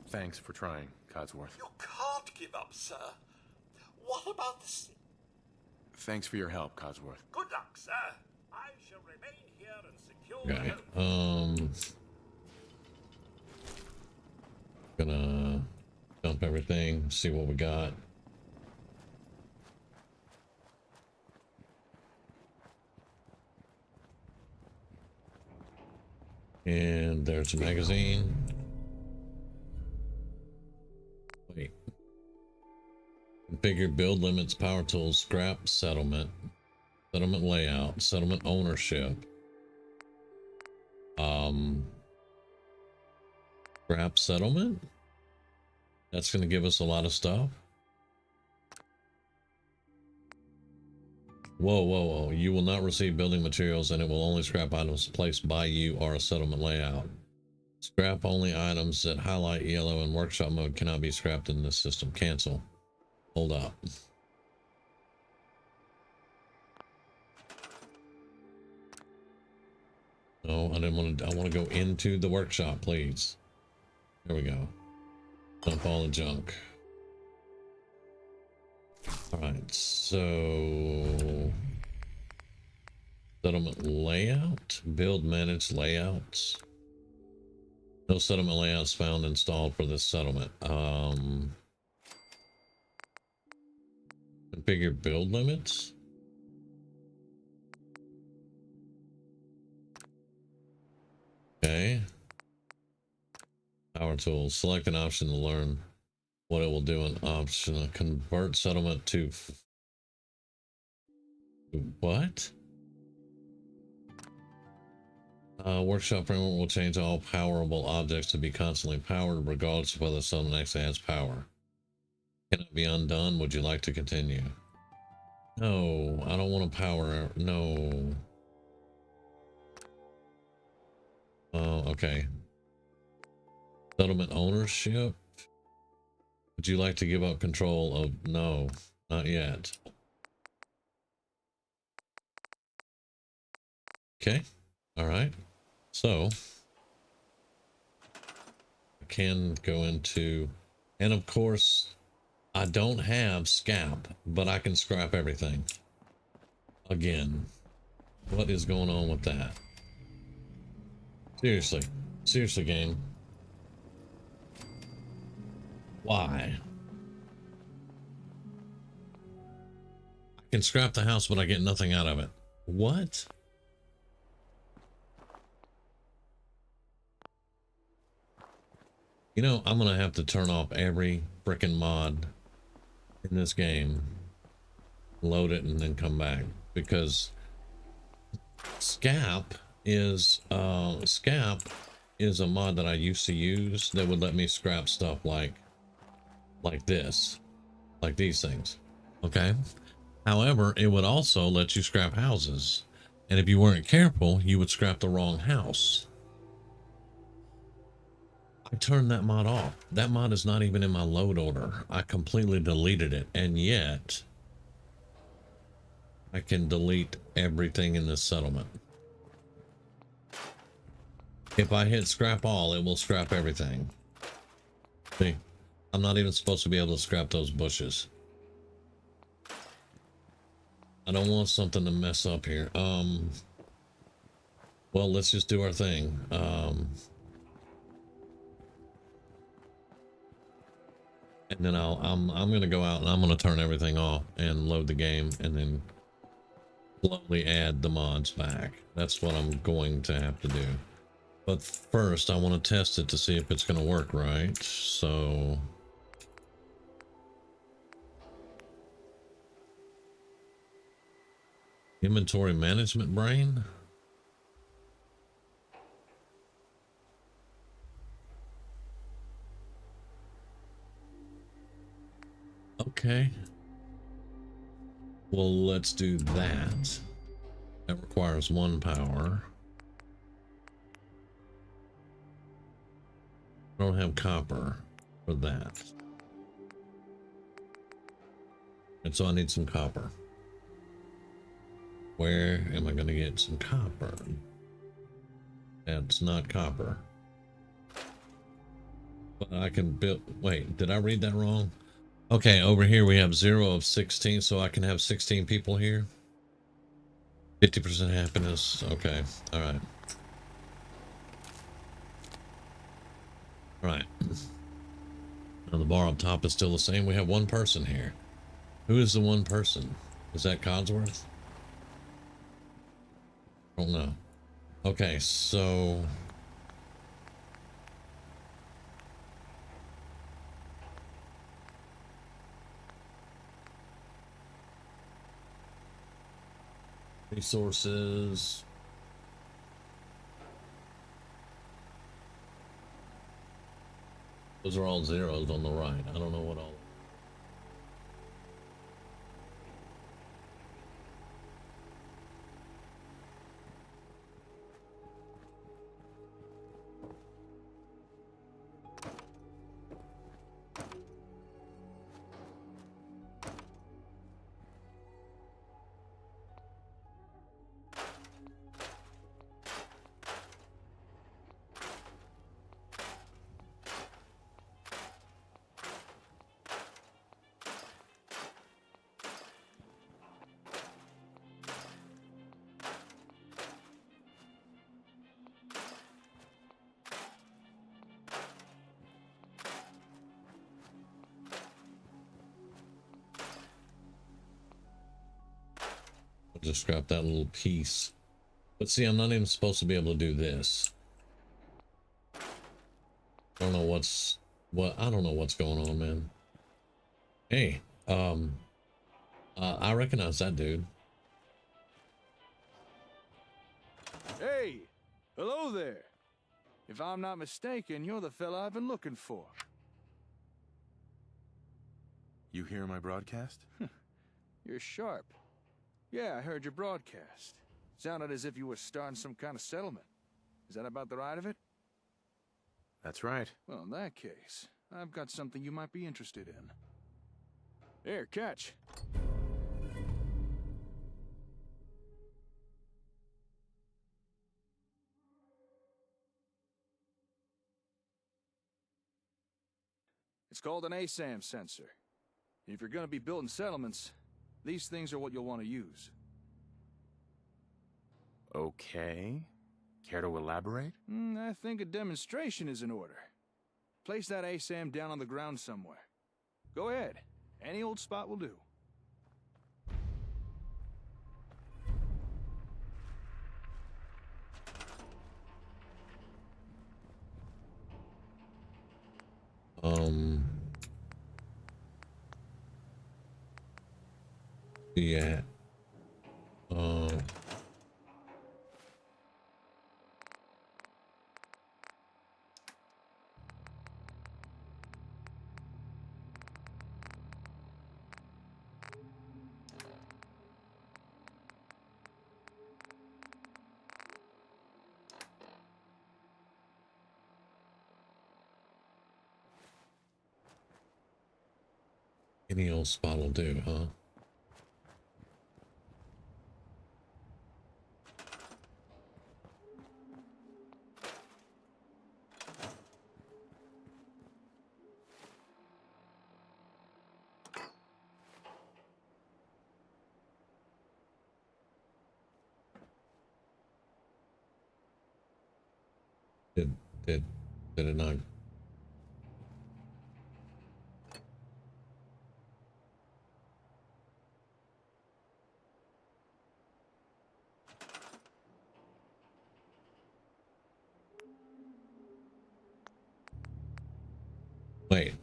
Thanks for trying, Codsworth. You can't give up, sir. What about the... Thanks for your help, Codsworth. Good luck, sir. I shall remain here and secure Okay. the help. Gonna dump everything. See what we got. And there's a magazine. Wait. Configure build limits, power tools, scrap settlement, settlement layout, settlement ownership. Scrap settlement? That's going to give us a lot of stuff. Whoa, whoa, whoa. You will not receive building materials and it will only scrap items placed by you or a settlement layout. Scrap only items that highlight yellow in workshop mode cannot be scrapped in this system. Cancel. Hold up. No, I didn't want to. I want to go into the workshop, please. There we go. Dump all the junk. All right, so settlement layout, build, manage layouts. No settlement layouts found installed for this settlement. Configure build limits. Okay. Power tools. Select an option to learn what it will do. An option. Convert settlement to what? Workshop framework will change all powerable objects to be constantly powered regardless of whether settlement actually has power. Cannot be undone. Would you like to continue? No, I don't want to power. No. Oh, okay. Settlement ownership. Would you like to give up control of? No, not yet. Okay. All right. So I can go into, and of course I don't have scrap, but I can scrap everything. Again, what is going on with that? Seriously, game. Why? I can scrap the house, but I get nothing out of it. What? You know, I'm gonna have to turn off every frickin' mod in this game, load it, and then come back, because scrap is a mod that I used to use that would let me scrap stuff like this, like these things. Okay. However, it would also let you scrap houses, and if you weren't careful, you would scrap the wrong house. I turned that mod off. That mod is not even in my load order. I completely deleted it, and yet I can delete everything in this settlement. If I hit scrap all, it will scrap everything. See, I'm not even supposed to be able to scrap those bushes. I don't want something to mess up here. Well, let's just do our thing. And then I'm gonna go out and I'm gonna turn everything off and load the game and then slowly add the mods back. That's what I'm going to have to do. But first I want to test it to see if it's gonna work right. So inventory management brain. Okay. Well, let's do that. That requires 1 power. I don't have copper for that. And so I need some copper. Where am I going to get some copper? That's not copper. But I can build... Wait, did I read that wrong? Okay, over here we have 0 of 16, so I can have 16 people here. 50% happiness. Okay, all right. All right. Now the bar up top is still the same. We have 1 person here. Who is the 1 person? Is that Codsworth? I don't know. Okay, so Resources. Those are all zeros on the right. I don't know what all. Just scrap that little piece. But see, I'm not even supposed to be able to do this. I don't know I don't know what's going on, man. Hey, I recognize that dude. Hey, hello there. If I'm not mistaken, you're the fella I've been looking for. You hear my broadcast? You're sharp. Yeah, I heard your broadcast. Sounded as if you were starting some kind of settlement. Is that about the right of it? That's right. Well, in that case, I've got something you might be interested in. Here, catch. It's called an ASAM sensor. If you're gonna be building settlements, these things are what you'll want to use. Okay. Care to elaborate? I think a demonstration is in order. Place that ASAM down on the ground somewhere. Go ahead. Any old spot will do. Yeah. Any old spot will do, huh? Did did it not? Wait.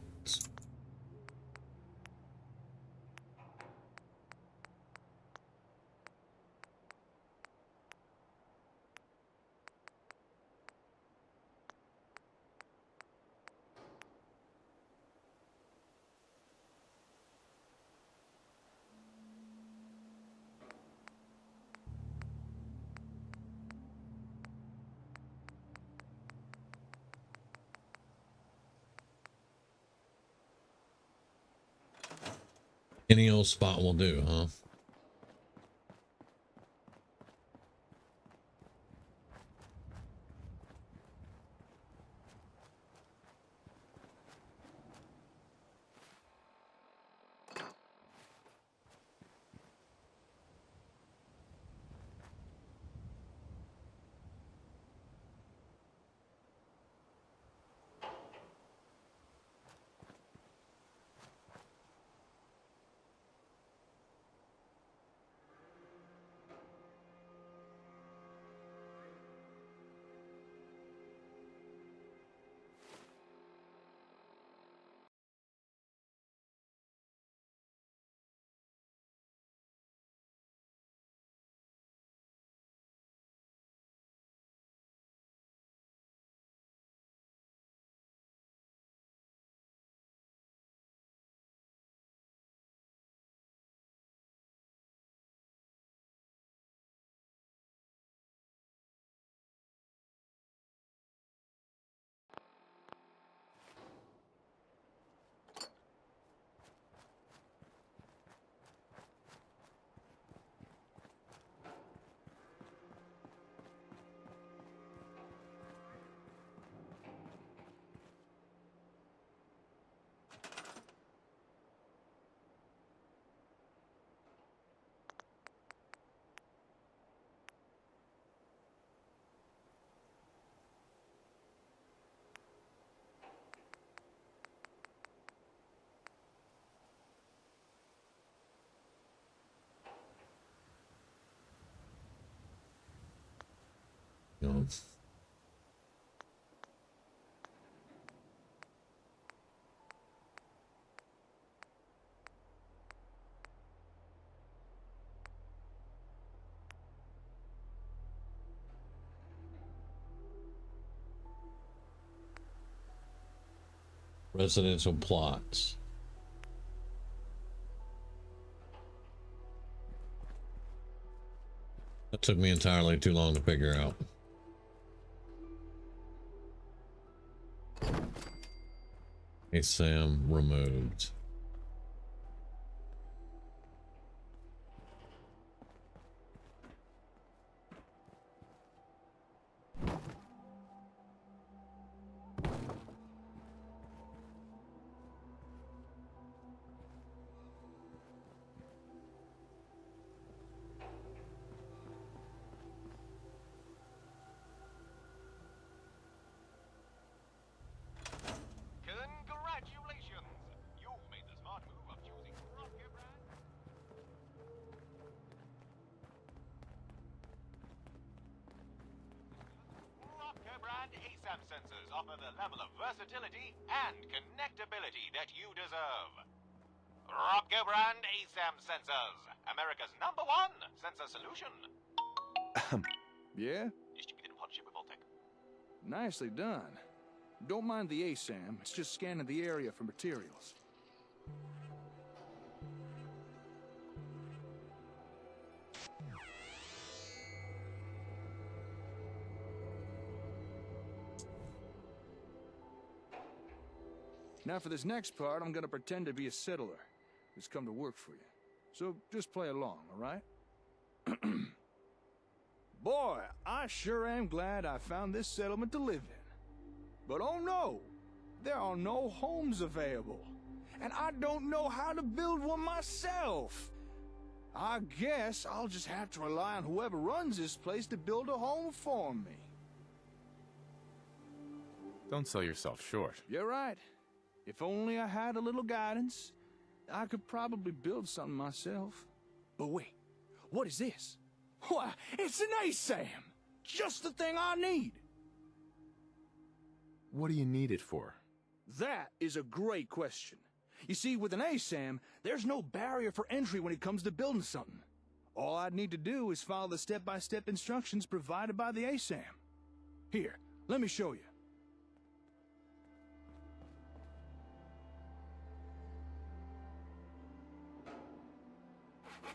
Any old spot will do, huh? them. Residential plots. That took me entirely too long to figure out. ASAM removed. Congratulations! You've made the smart move of choosing Rocket Brand. Rocket Brand ASAM sensors offer the level of versatility and connectability that you deserve. Rocket Brand ASAM sensors, America's #1 sensor solution. Yeah? Distributed in partnership with Voltec. Nicely done. Don't mind the ASAM, it's just scanning the area for materials. Now for this next part, I'm gonna pretend to be a settler who's come to work for you. So just play along, alright? Boy, I sure am glad I found this settlement to live in. But oh no, there are no homes available. And I don't know how to build one myself. I guess I'll just have to rely on whoever runs this place to build a home for me. Don't sell yourself short. You're right. If only I had a little guidance, I could probably build something myself. But wait, what is this? Why, it's an ASAM! Just the thing I need! What do you need it for? That is a great question. You see, with an ASAM, there's no barrier for entry when it comes to building something. All I'd need to do is follow the step-by-step instructions provided by the ASAM. Here, let me show you.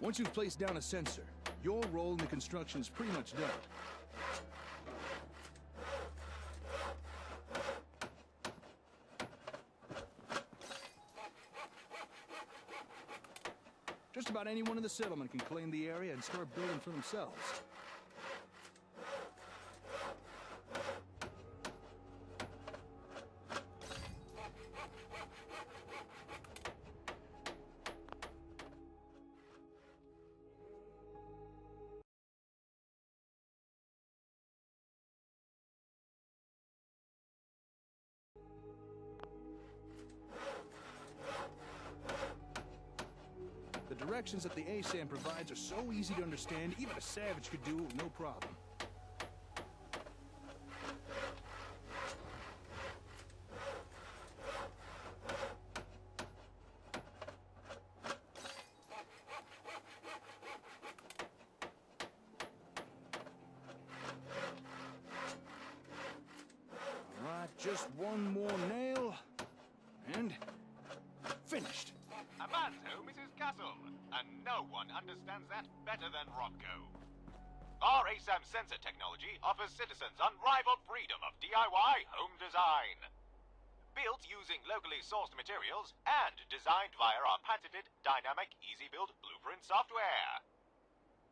Once you've placed down a sensor, your role in the construction is pretty much done. Just about anyone in the settlement can claim the area and start building for themselves. The directions that the ASAM provides are so easy to understand, even a savage could do it with no problem. Alright, just one more nail, and finished. A man's home is his castle, and no one understands that better than Robco. Our ASAM sensor technology offers citizens unrivaled freedom of DIY home design. Built using locally sourced materials and designed via our patented dynamic easy-build blueprint software.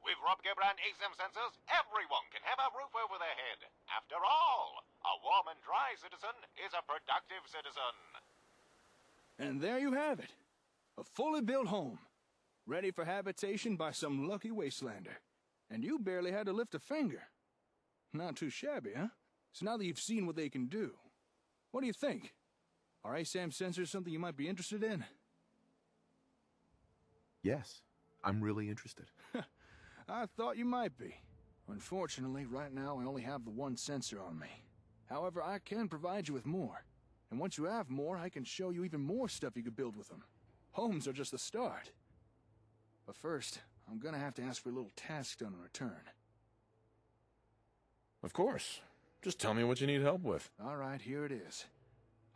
With Robco brand ASAM sensors, everyone can have a roof over their head. After all, a warm and dry citizen is a productive citizen. And there you have it. A fully built home, ready for habitation by some lucky wastelander. And you barely had to lift a finger. Not too shabby, huh? So now that you've seen what they can do, what do you think? Are ASAM sensors something you might be interested in? Yes, I'm really interested. I thought you might be. Unfortunately, right now I only have the one sensor on me. However, I can provide you with more. And once you have more, I can show you even more stuff you could build with them. Homes are just the start. But first, I'm gonna have to ask for a little task done in return. Of course. Just tell me what you need help with. Alright, here it is.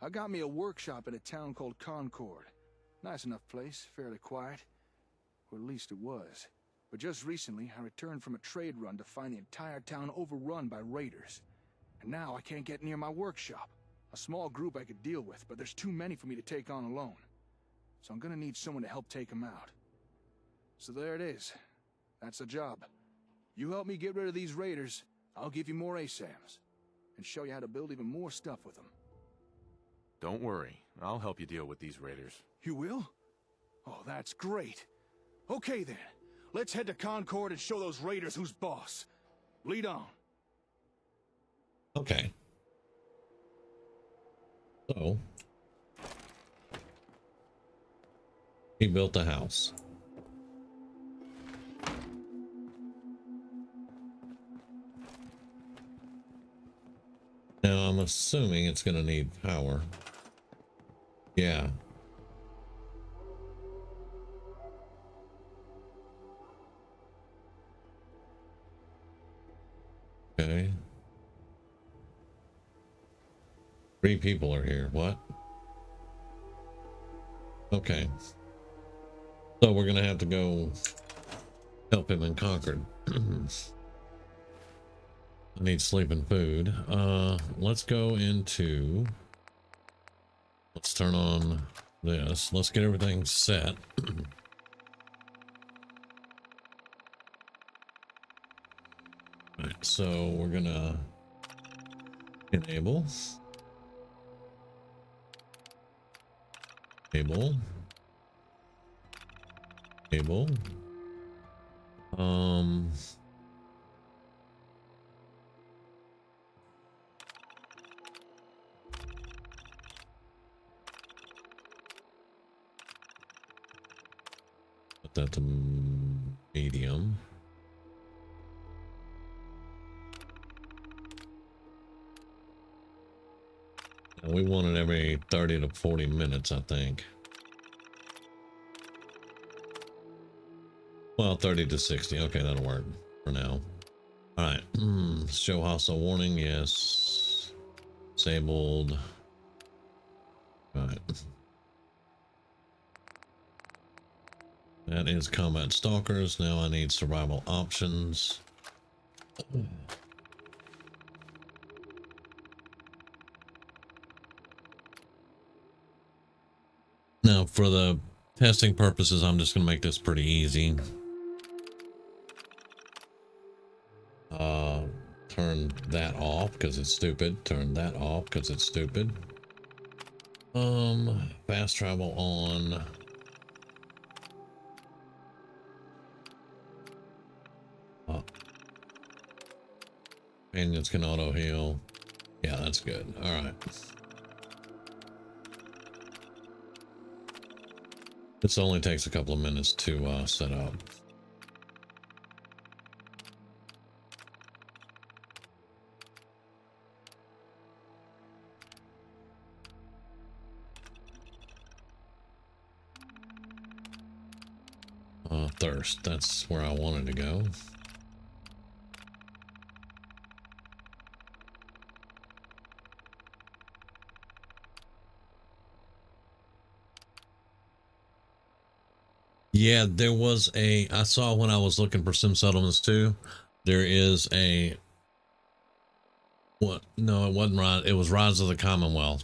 I got me a workshop in a town called Concord. Nice enough place, fairly quiet. Or at least it was. But just recently, I returned from a trade run to find the entire town overrun by raiders. And now I can't get near my workshop. A small group I could deal with, but there's too many for me to take on alone. So I'm gonna need someone to help take them out. So there it is. That's the job. You help me get rid of these raiders, I'll give you more ASAMs. And show you how to build even more stuff with them. Don't worry. I'll help you deal with these raiders. You will? Oh, that's great. Okay then. Let's head to Concord and show those raiders who's boss. Lead on. Okay. So he built a house. Now I'm assuming it's going to need power. Yeah. Okay. 3 people are here. What? Okay. So we're gonna have to go help him in Concord. I need sleep and food. Let's go into... Let's turn on this. Let's get everything set. Alright, so we're gonna enable. Enable. Enable. Put that to medium. And we want it every 30 to 40 minutes, I think. Well, 30 to 60. Okay, that'll work for now. All right. Show hostile warning. Yes. Disabled. All right. That is combat stalkers. Now I need survival options. Now, for the testing purposes, I'm just going to make this pretty easy. Turn that off because it's stupid. Turn that off because it's stupid. Fast travel on. Companions can auto heal. Yeah, that's good. All right. This only takes a couple of minutes to set up. Thirst, that's where I wanted to go. Yeah, there was I saw when I was looking for Sim Settlements 2, there is a, what, no, it wasn't Rise, it was Rise of the Commonwealth.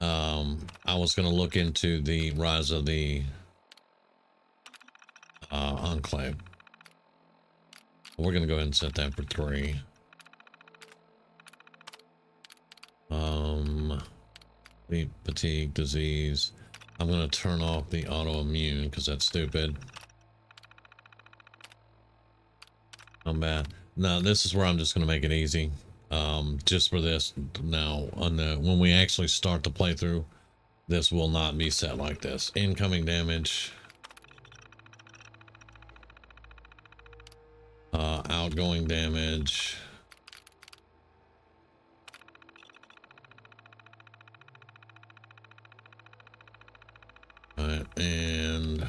I was going to look into the Rise of the Enclave. We're going to go ahead and set that for 3. Sleep, fatigue, disease. I'm going to turn off the autoimmune because that's stupid. Combat. Now this is where I'm just going to make it easy. Just for this now on the, when we actually start the playthrough, this will not be set like this. Incoming damage. Outgoing damage. Alright, and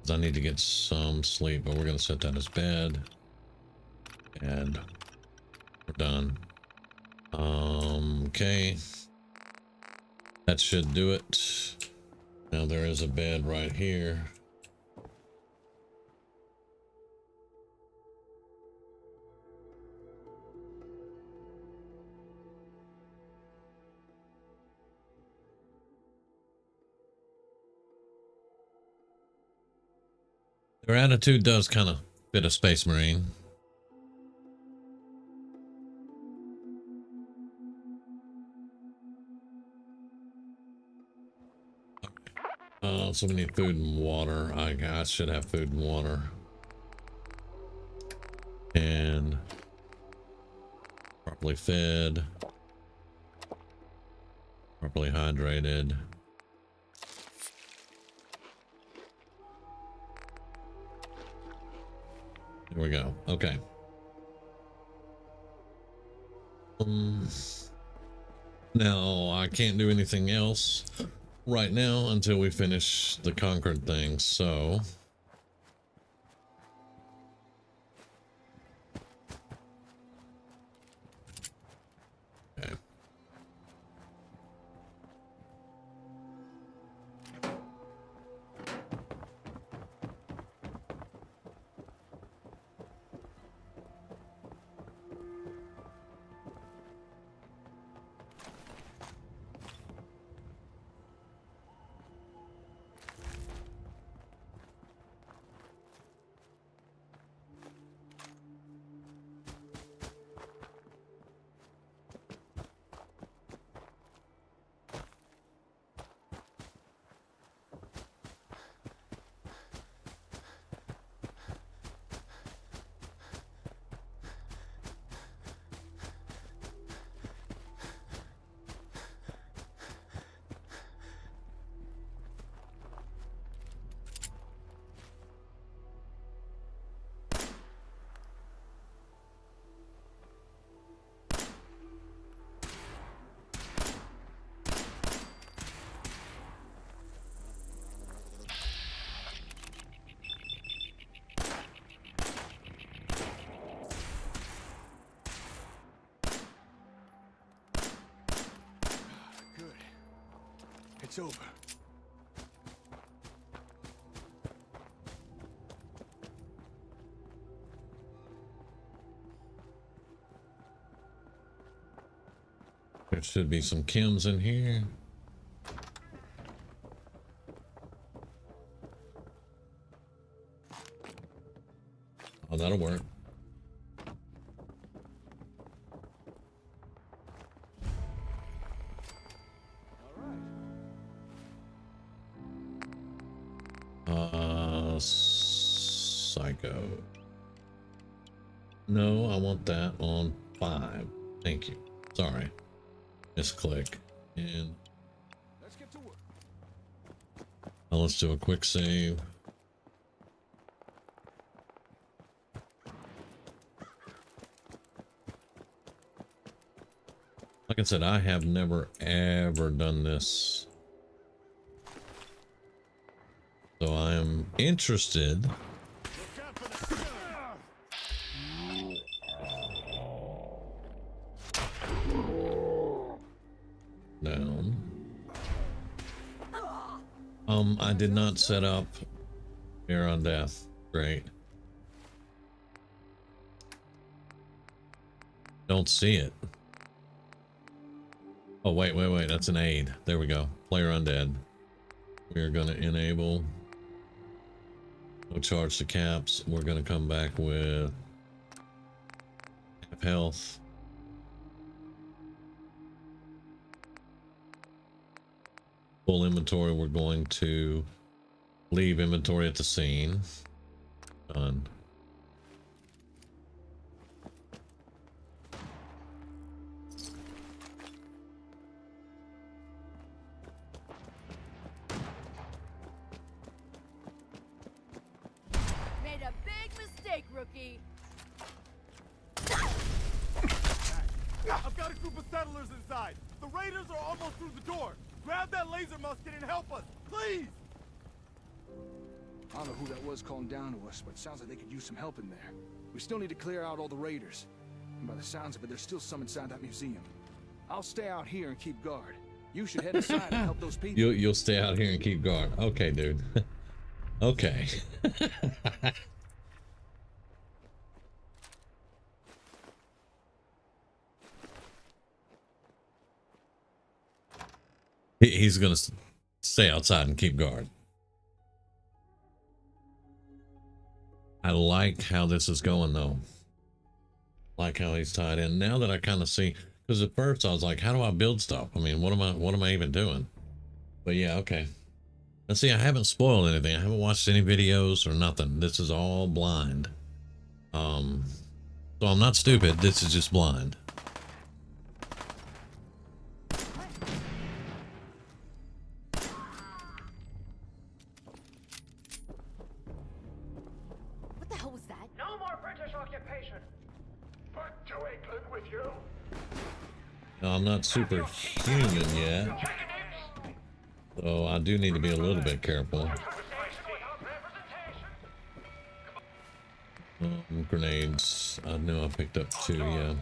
I need to get some sleep, but we're gonna set that as bed. And we're done. Okay. That should do it. Now there is a bed right here. Their attitude does kind of fit a Space Marine. So we need food and water. I should have food and water. And properly fed. Properly hydrated. There we go. Okay. Now I can't do anything else right now until we finish the Concord thing, so okay. Good. It's over. There should be some chems in here. Oh, that'll work. Psycho. No, I want that on 5. Thank you. Sorry. Misclick. And Let's get to work. let's do a quick save. Like I said, I have never ever done this. So I am interested. Down. I did not set up Air on Death. Great. Don't see it. Oh, wait. That's an aid. There we go. Player undead. We are going to enable. No charge to caps. We're going to come back with half health. Full inventory. We're going to leave inventory at the scene. Done. Made a big mistake. mistake, rookie. I've got a group of settlers inside. The raiders are almost through the door. Grab that laser musket and help us, please! I don't know who that was calling down to us, but it sounds like they could use some help in there. We still need to clear out all the raiders. And by the sounds of it, there's still some inside that museum. I'll stay out here and keep guard. You should head inside and help those people. You'll stay out here and keep guard. Okay, dude. Okay. He's gonna stay outside and keep guard. I like how this is going though. Like how he's tied in. Now that I kind of see, because at first I was like, how do I build stuff? I mean, what am I even doing? But yeah, okay. And see, I haven't spoiled anything. I haven't watched any videos or nothing. This is all blind. So I'm not stupid. This is just blind. What the hell was that? No more British occupation. But to England with you. Now, I'm not superhuman yet. So I do need to be a little bit careful. Grenades. I know I picked up 2, yeah.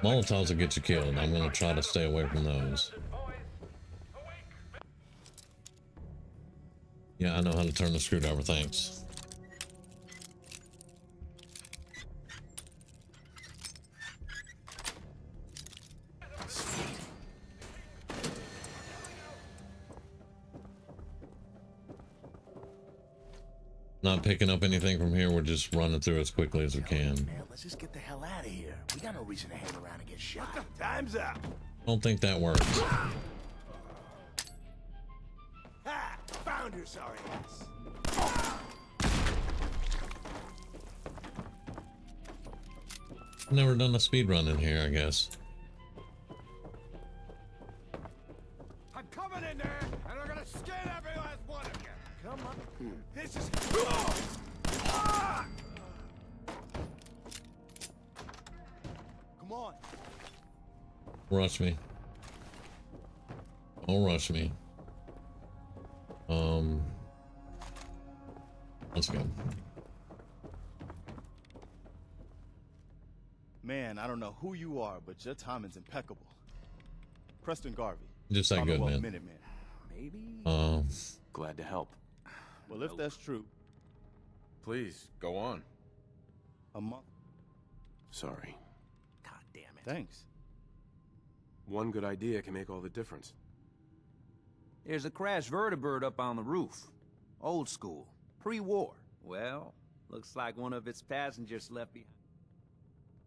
Molotovs will get you killed. I'm going to try to stay away from those. Yeah, I know how to turn the screwdriver, thanks. Not picking up anything from here. We're just running through as quickly as we can. Man, let's just get the hell out of here. We got no reason to hang around and get shot. Time's up. I don't think that works. Ha! Found your sorry ass. Never done a speed run in here, I guess. I'm coming in there, and I'm gonna skin every last one of you. Come on. This is. Ah! Come on. Rush me. Don't rush me. Let's go. Man, I don't know who you are, but your timing's impeccable. Preston Garvey. Just that good, man. Minuteman. Maybe? Glad to help. Well, if that's true, Please, go on. a month. Sorry. God damn it. Thanks. One good idea can make all the difference. There's a crashed vertibird up on the roof. Old school. Pre-war. Well, looks like one of its passengers left behind.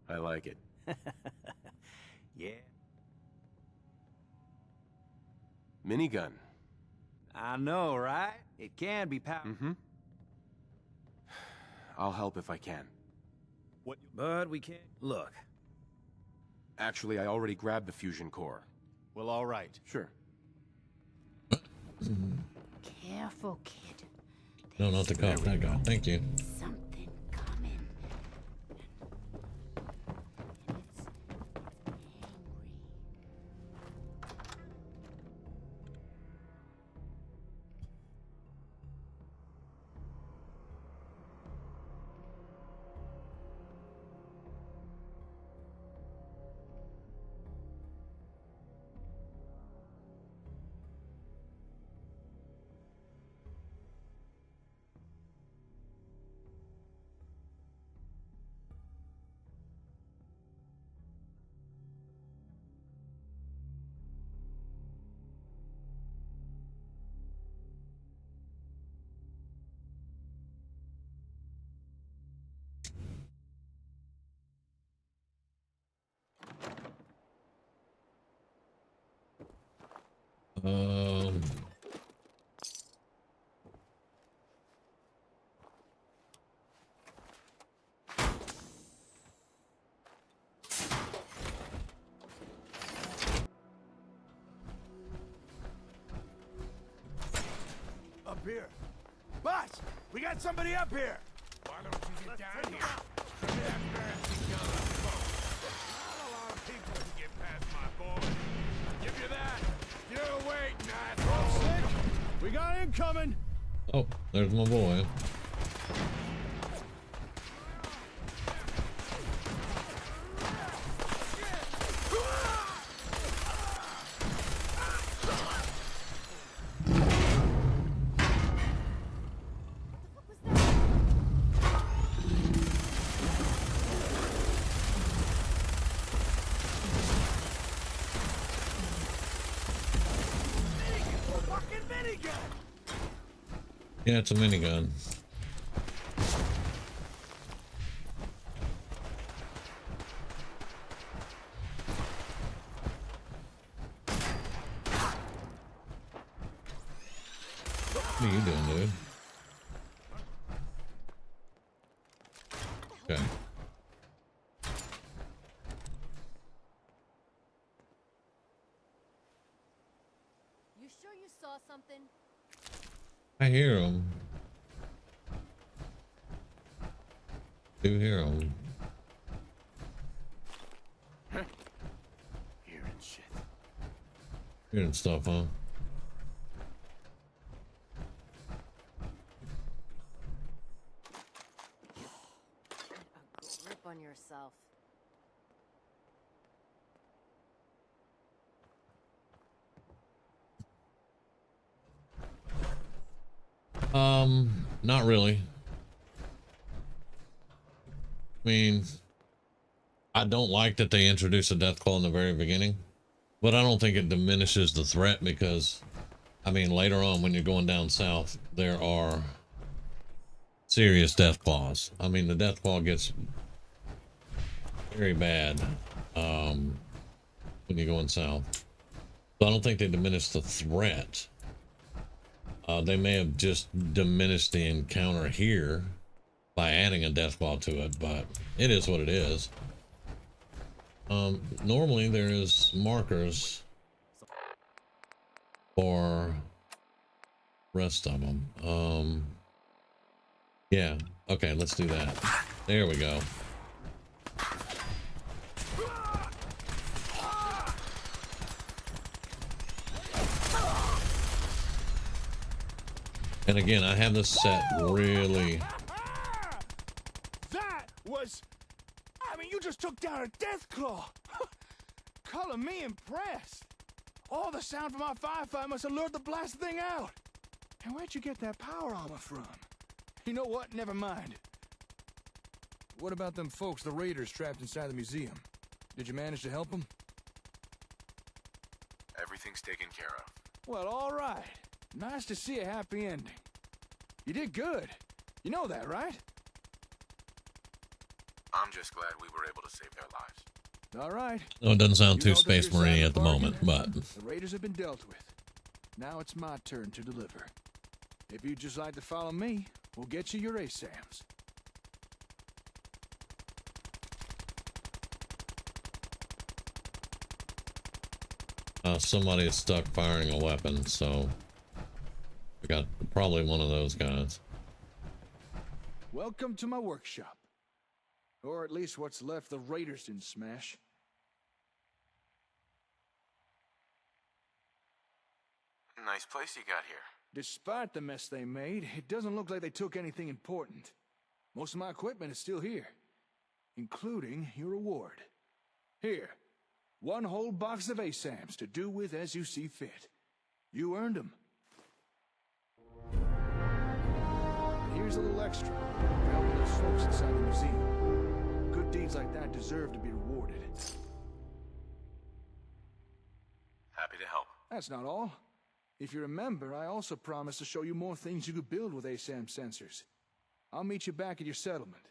I like it. Yeah. Minigun. I know, right? It can be powerful. Mm-hmm. I'll help if I can. What? But we can't... Look. Actually, I already grabbed the fusion core. Well, all right. Sure. Careful, kid. No, not the cop. That guy. Thank you. Something coming. Up here. Boss, we got somebody up here. down here. Give me that fancy gun up close. Not a lot of people can get past my boy. I'll give you that. You wait, asshole. Slick, we got incoming. Oh, there's my boy. Yeah, it's a minigun. What are you doing, dude? Okay. You sure you saw something? I hear him. Do hear him. Hearing shit. Hearing stuff, huh? A grip on yourself. Not really. I mean, I don't like that they introduced a Deathclaw in the very beginning, but I don't think it diminishes the threat because, I mean, later on when you're going down south, there are serious Deathclaws. I mean, the Deathclaw gets very bad when you're going south. So I don't think they diminish the threat. They may have just diminished the encounter here by adding a Deathclaw to it, but it is what it is. Normally there is markers for rest of them. Yeah, okay, let's do that. There we go. And again, I have this set really. That was... I mean, you just took down a Deathclaw. Color me impressed. All the sound from our firefight must have lured the blast thing out. And where'd you get that power armor from? You know what? Never mind. What about them folks, the raiders trapped inside the museum? Did you manage to help them? Everything's taken care of. Well, all right. Nice to see a happy ending. You did good. You know that, right? I'm just glad we were able to save their lives. All right. Oh, it doesn't sound You too know that Space your side Marine of at the bargain? moment, but The raiders have been dealt with. Now it's my turn to deliver. If you'd just like to follow me, we'll get you your ASAMs. somebody is stuck firing a weapon, so we got probably one of those guys. Welcome to my workshop. Or at least what's left the raiders didn't smash. Nice place you got here. Despite the mess they made, it doesn't look like they took anything important. Most of my equipment is still here, including your reward. Here, one whole box of ASAMs to do with as you see fit. You earned them. Here's a little extra for helping those folks inside the museum. Good deeds like that deserve to be rewarded. Happy to help. That's not all. If you remember, I also promised to show you more things you could build with ASAM sensors. I'll meet you back at your settlement.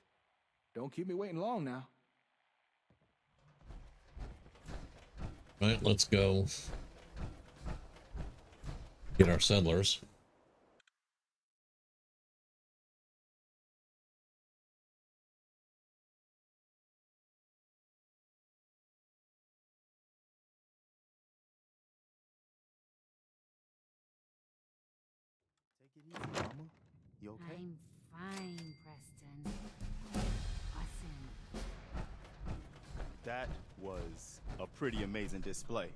Don't keep me waiting long now. Right, let's go get our settlers. Take it easy, Mama. You okay? I'm fine, Preston. That was a pretty amazing display.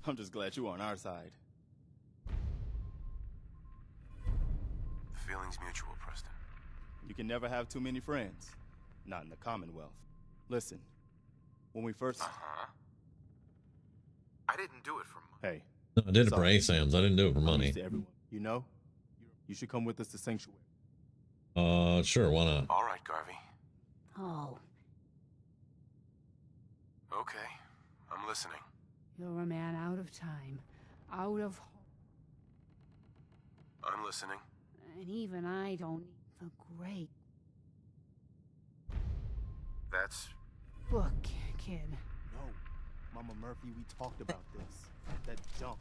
I'm just glad you're on our side. The feeling's mutual, Preston. You can never have too many friends. Not in the Commonwealth. Listen, when we first... I didn't do it for money. Hey. No, I did it for sorry. ASAMs. I didn't do it for money. To everyone. You know, you should come with us to Sanctuary. Sure, why not? All right, Garvey. Oh, Okay, I'm listening. you're a man out of time, out of hope, I'm listening. and even I don't need the great. That's... Look, kid. No, Mama Murphy, we talked about this. That junk,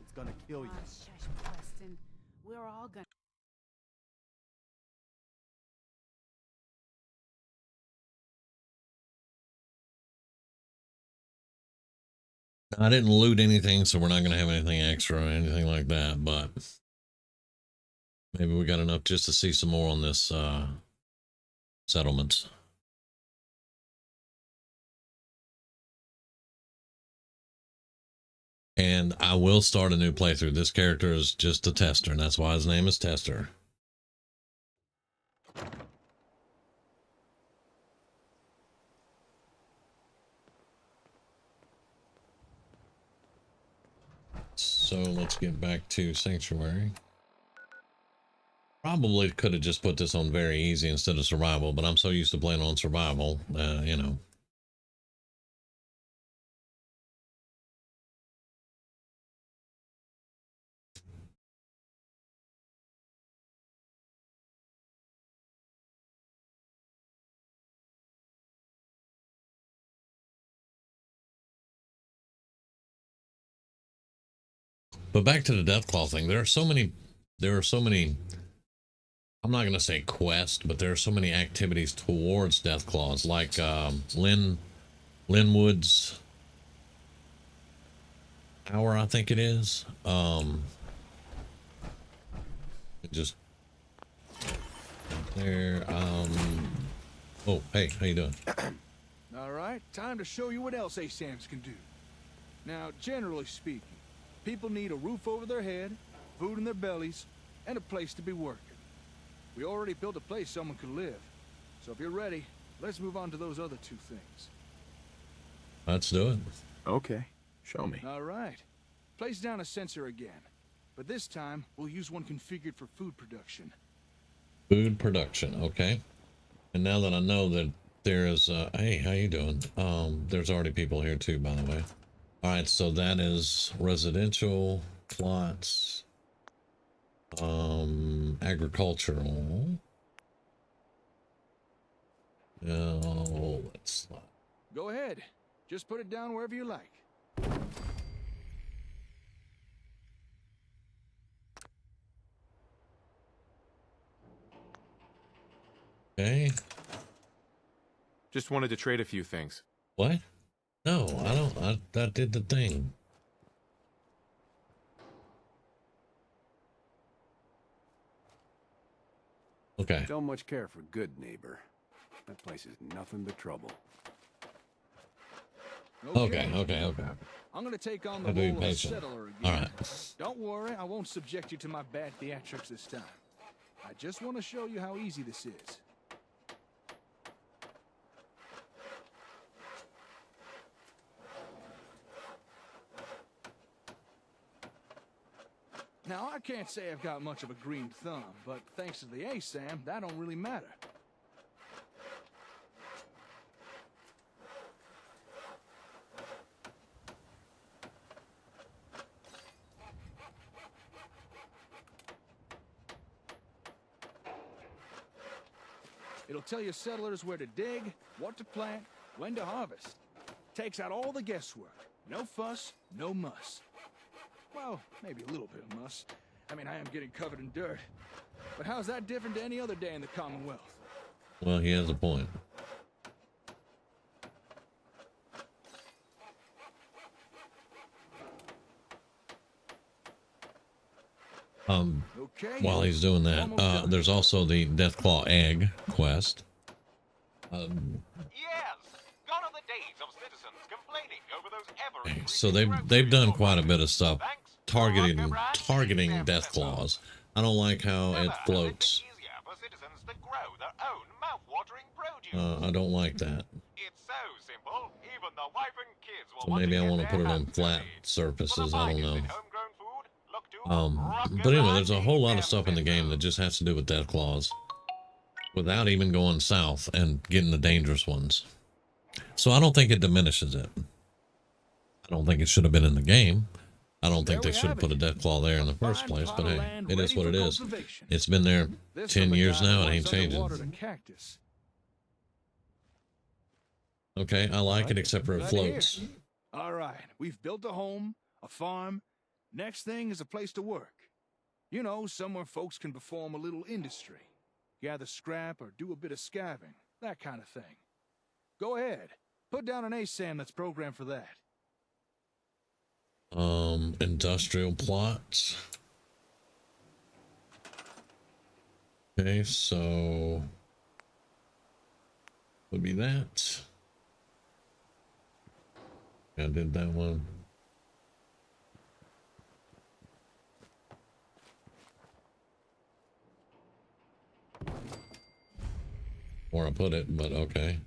it's gonna kill you. Ah, shush, Preston. We're all gonna... I didn't loot anything, so we're not going to have anything extra or anything like that, but maybe we got enough just to see some more on this settlements. And I will start a new playthrough. This character is just a tester, and that's why his name is Tester. So let's get back to Sanctuary. Probably could have just put this on very easy instead of survival, but I'm so used to playing on survival, you know. But back to the Deathclaw thing, there are so many, I'm not going to say quest, but there are so many activities towards Deathclaws, like Linwood's Hour, I think it is. Just there. Oh, hey, how you doing? All right, time to show you what else ASAMs can do. Now, generally speaking, people need a roof over their head, food in their bellies, and a place to be working. We already built a place someone could live. So if you're ready, let's move on to those other two things. Let's do it. Okay, show me. All right. Place down a sensor again. But this time, we'll use one configured for food production. Food production, okay. And now that I know that there's hey, how you doing? There's already people here too, by the way. All right, so that is residential plots, agricultural. Let's Go ahead. Just put it down wherever you like. Okay. Just wanted to trade a few things. What? No, I don't. That did the thing. Okay. Don't much care for good neighbor. That place is nothing but trouble. Okay. I'm gonna take on the I'll be role of a patient. settler again. All right. Don't worry, I won't subject you to my bad theatrics this time. I just want to show you how easy this is. Now, I can't say I've got much of a green thumb, but thanks to the ASAM, that don't really matter. It'll tell your settlers where to dig, what to plant, when to harvest. Takes out all the guesswork. No fuss, no muss. Well, maybe a little bit of muss. I mean, I am getting covered in dirt. But how's that different to any other day in the Commonwealth? Well, he has a point. Okay. While he's doing that, there's also the Deathclaw egg quest. Yes! Gone are the days of so they've done quite a bit of stuff targeting Deathclaws. I don't like how it floats. I don't like that. So maybe I want to put it on flat surfaces. I don't know. But anyway, there's a whole lot of stuff in the game that just has to do with Deathclaws, without even going south and getting the dangerous ones. So I don't think it diminishes it. I don't think it should have been in the game. I don't think they should have put a Deathclaw there in the first place, but hey, it is what it is. It's been there 10 years now, it ain't changing. Okay, I like it except for it floats. All right, we've built a home, a farm. Next thing is a place to work. You know, somewhere folks can perform a little industry. Gather scrap or do a bit of scavenging, that kind of thing. Go ahead, put down an ASAM that's programmed for that. Industrial plots. Okay, so would be that. I did that one. Where I put it, but okay.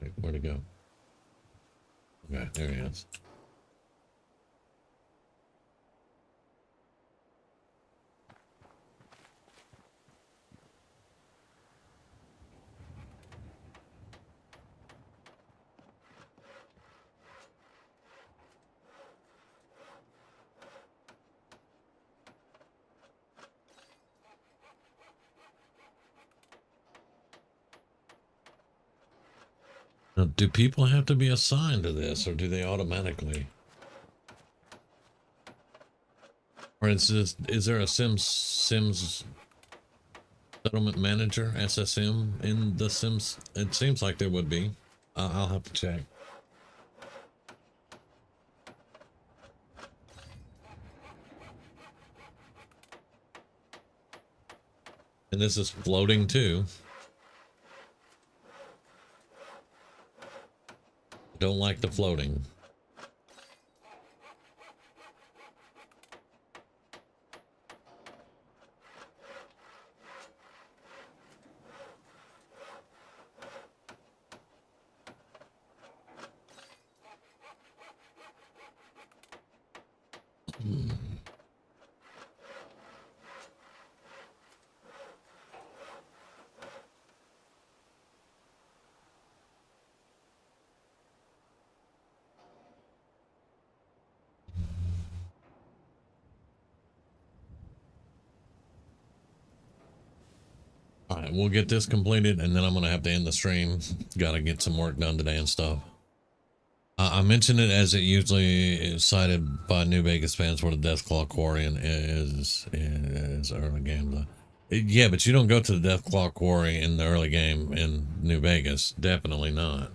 Wait, where'd it go? Okay, there he is. Now, do people have to be assigned to this, or do they automatically? Or is there a Sims settlement manager, SSM, in the Sims? It seems like there would be. I'll have to check. And this is floating too. Don't like the floating. Alright, we'll get this completed, and then I'm going to have to end the stream. Got to get some work done today and stuff. I mentioned it as it usually is cited by New Vegas fans where the Deathclaw Quarry is early game. Yeah, but you don't go to the Deathclaw Quarry in the early game in New Vegas. Definitely not.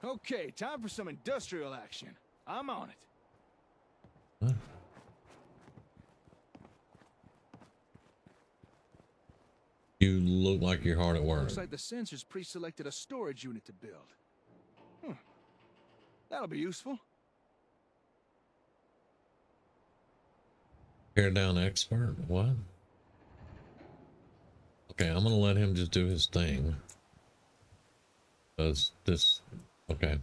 Okay, time for some industrial action. I'm on it. Huh? You look like you're hard at work. Looks like the sensors pre-selected a storage unit to build. That'll be useful. Tear down expert? What? Okay, I'm gonna let him just do his thing. Does this? Okay.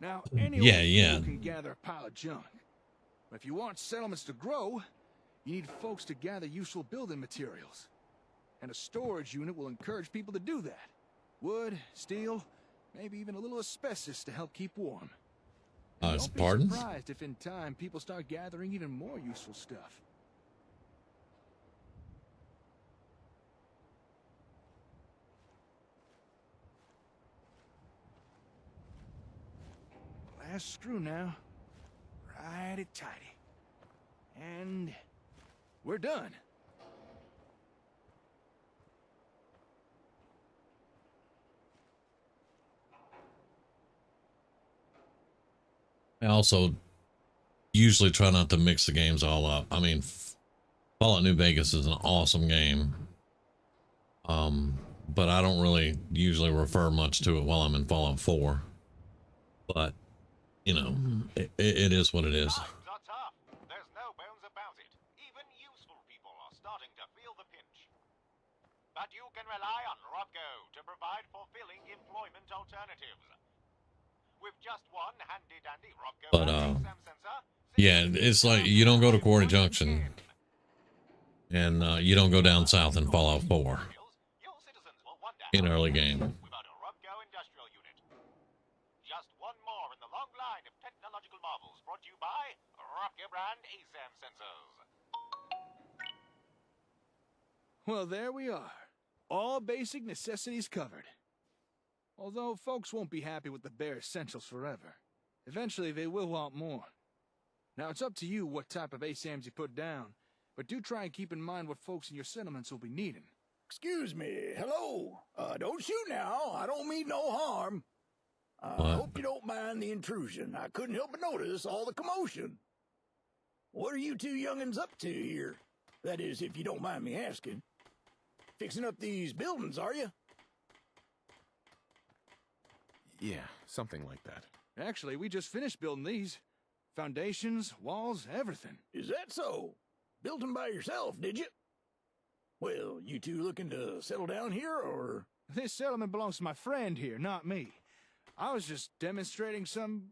Now, any old can gather a pile of junk. But if you want settlements to grow, you need folks to gather useful building materials. And a storage unit will encourage people to do that. Wood, steel, maybe even a little asbestos to help keep warm. Don't pardon? be surprised if in time people start gathering even more useful stuff. Last screw now. Righty-tighty. And we're done. I also usually try not to mix the games all up. I mean, Fallout New Vegas is an awesome game. But I don't really usually refer much to it while I'm in Fallout 4. But, you know, it is what it is. Times are tough. There's no bones about it. Even useful people are starting to feel the pinch. But you can rely on Robco to provide fulfilling employment alternatives. With just one handy-dandy Robco But, sensor, yeah, it's like you don't go to Quarry Junction and you don't go down south in Fallout 4 in early game. without a Robco industrial unit. Just one more in the long line of technological marvels brought to you by Robco brand ASAM sensors. Well, there we are. All basic necessities covered. Although folks won't be happy with the bare essentials forever. Eventually they will want more. Now it's up to you what type of ASAMs you put down, but do try and keep in mind what folks in your settlements will be needing. Excuse me, hello. Don't shoot now. I don't mean no harm. I What? hope you don't mind the intrusion. I couldn't help but notice all the commotion. What are you two youngins up to here? That is, if you don't mind me asking. Fixing up these buildings, are you? Yeah, something like that. Actually, we just finished building these. Foundations, walls, everything. Is that so? Built them by yourself, did you? Well, you two looking to settle down here, or? This settlement belongs to my friend here, not me. I was just demonstrating some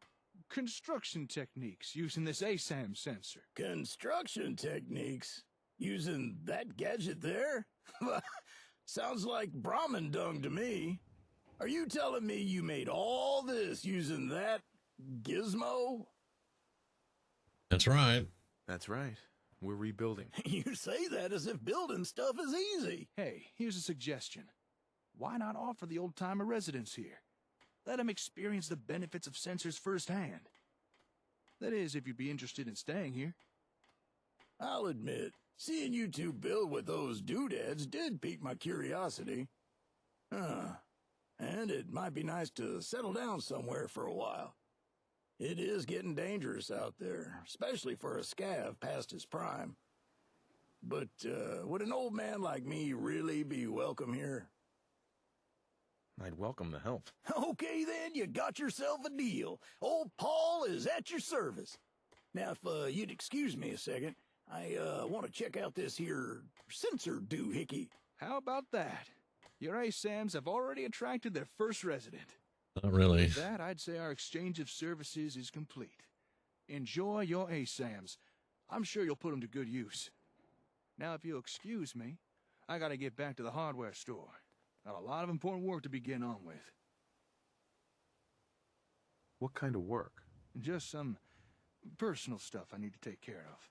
construction techniques using this ASAM sensor. Construction techniques? Using that gadget there? Sounds like Brahmin dung to me. Are you telling me you made all this using that gizmo? That's right. That's right. We're rebuilding. You say that as if building stuff is easy. Hey, here's a suggestion. Why not offer the old-timer residents here? Let them experience the benefits of sensors firsthand. That is, if you'd be interested in staying here. I'll admit, seeing you two build with those doodads did pique my curiosity. And it might be nice to settle down somewhere for a while. It is getting dangerous out there, especially for a scav past his prime. But, would an old man like me really be welcome here? I'd welcome the help. Okay then, you got yourself a deal. Old Paul is at your service. Now, if you'd excuse me a second, I want to check out this here sensor doohickey. How about that? Your ASAMs have already attracted their first resident. Not really. With that, I'd say our exchange of services is complete. Enjoy your ASAMs. I'm sure you'll put them to good use. Now, if you'll excuse me, I gotta get back to the hardware store. Got a lot of important work to begin on with. What kind of work? Just some personal stuff I need to take care of.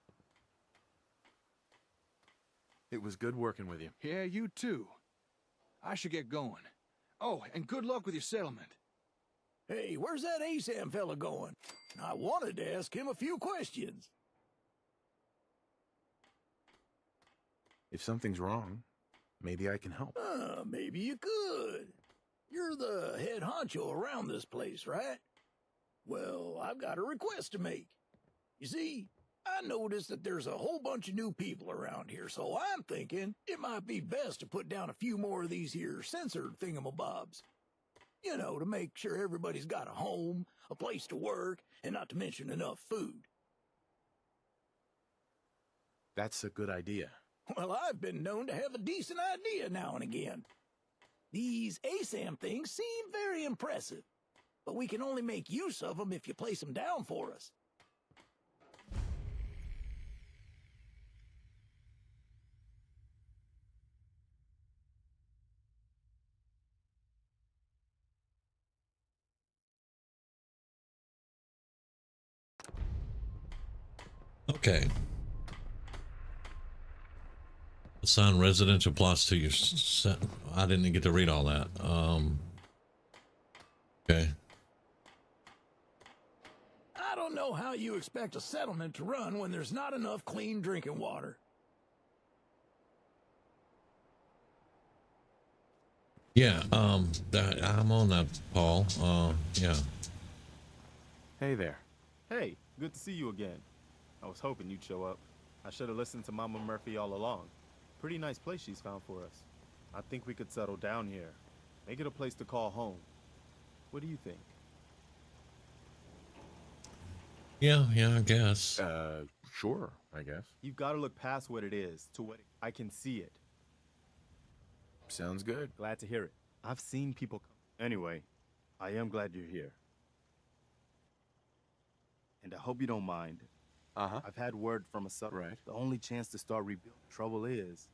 It was good working with you. Yeah, you too. I should get going. Oh, and good luck with your settlement. Hey, where's that ASAM fella going? I wanted to ask him a few questions. If something's wrong, maybe I can help. Maybe you could. You're the head honcho around this place, right? Well, I've got a request to make. You see, I noticed that there's a whole bunch of new people around here, so I'm thinking it might be best to put down a few more of these here censored thingamabobs. You know, to make sure everybody's got a home, a place to work, and not to mention enough food. That's a good idea. Well, I've been known to have a decent idea now and again. These ASAM things seem very impressive, but we can only make use of them if you place them down for us. Okay. Assign residential plots to your set. I didn't get to read all that. Okay. I don't know how you expect a settlement to run when there's not enough clean drinking water. Yeah, I'm on that, Paul. Yeah. Hey there. Hey, good to see you again. I was hoping you'd show up. I should have listened to Mama Murphy all along. Pretty nice place she's found for us. I think we could settle down here. Make it a place to call home. What do you think? Yeah, I guess. Sure, I guess. You've got to look past what it is to what I can see it. Sounds good. Glad to hear it. I've seen people come. Anyway, I am glad you're here. And I hope you don't mind. Uh-huh. I've had word from a sub. Right. The only chance to start rebuilding. Trouble is.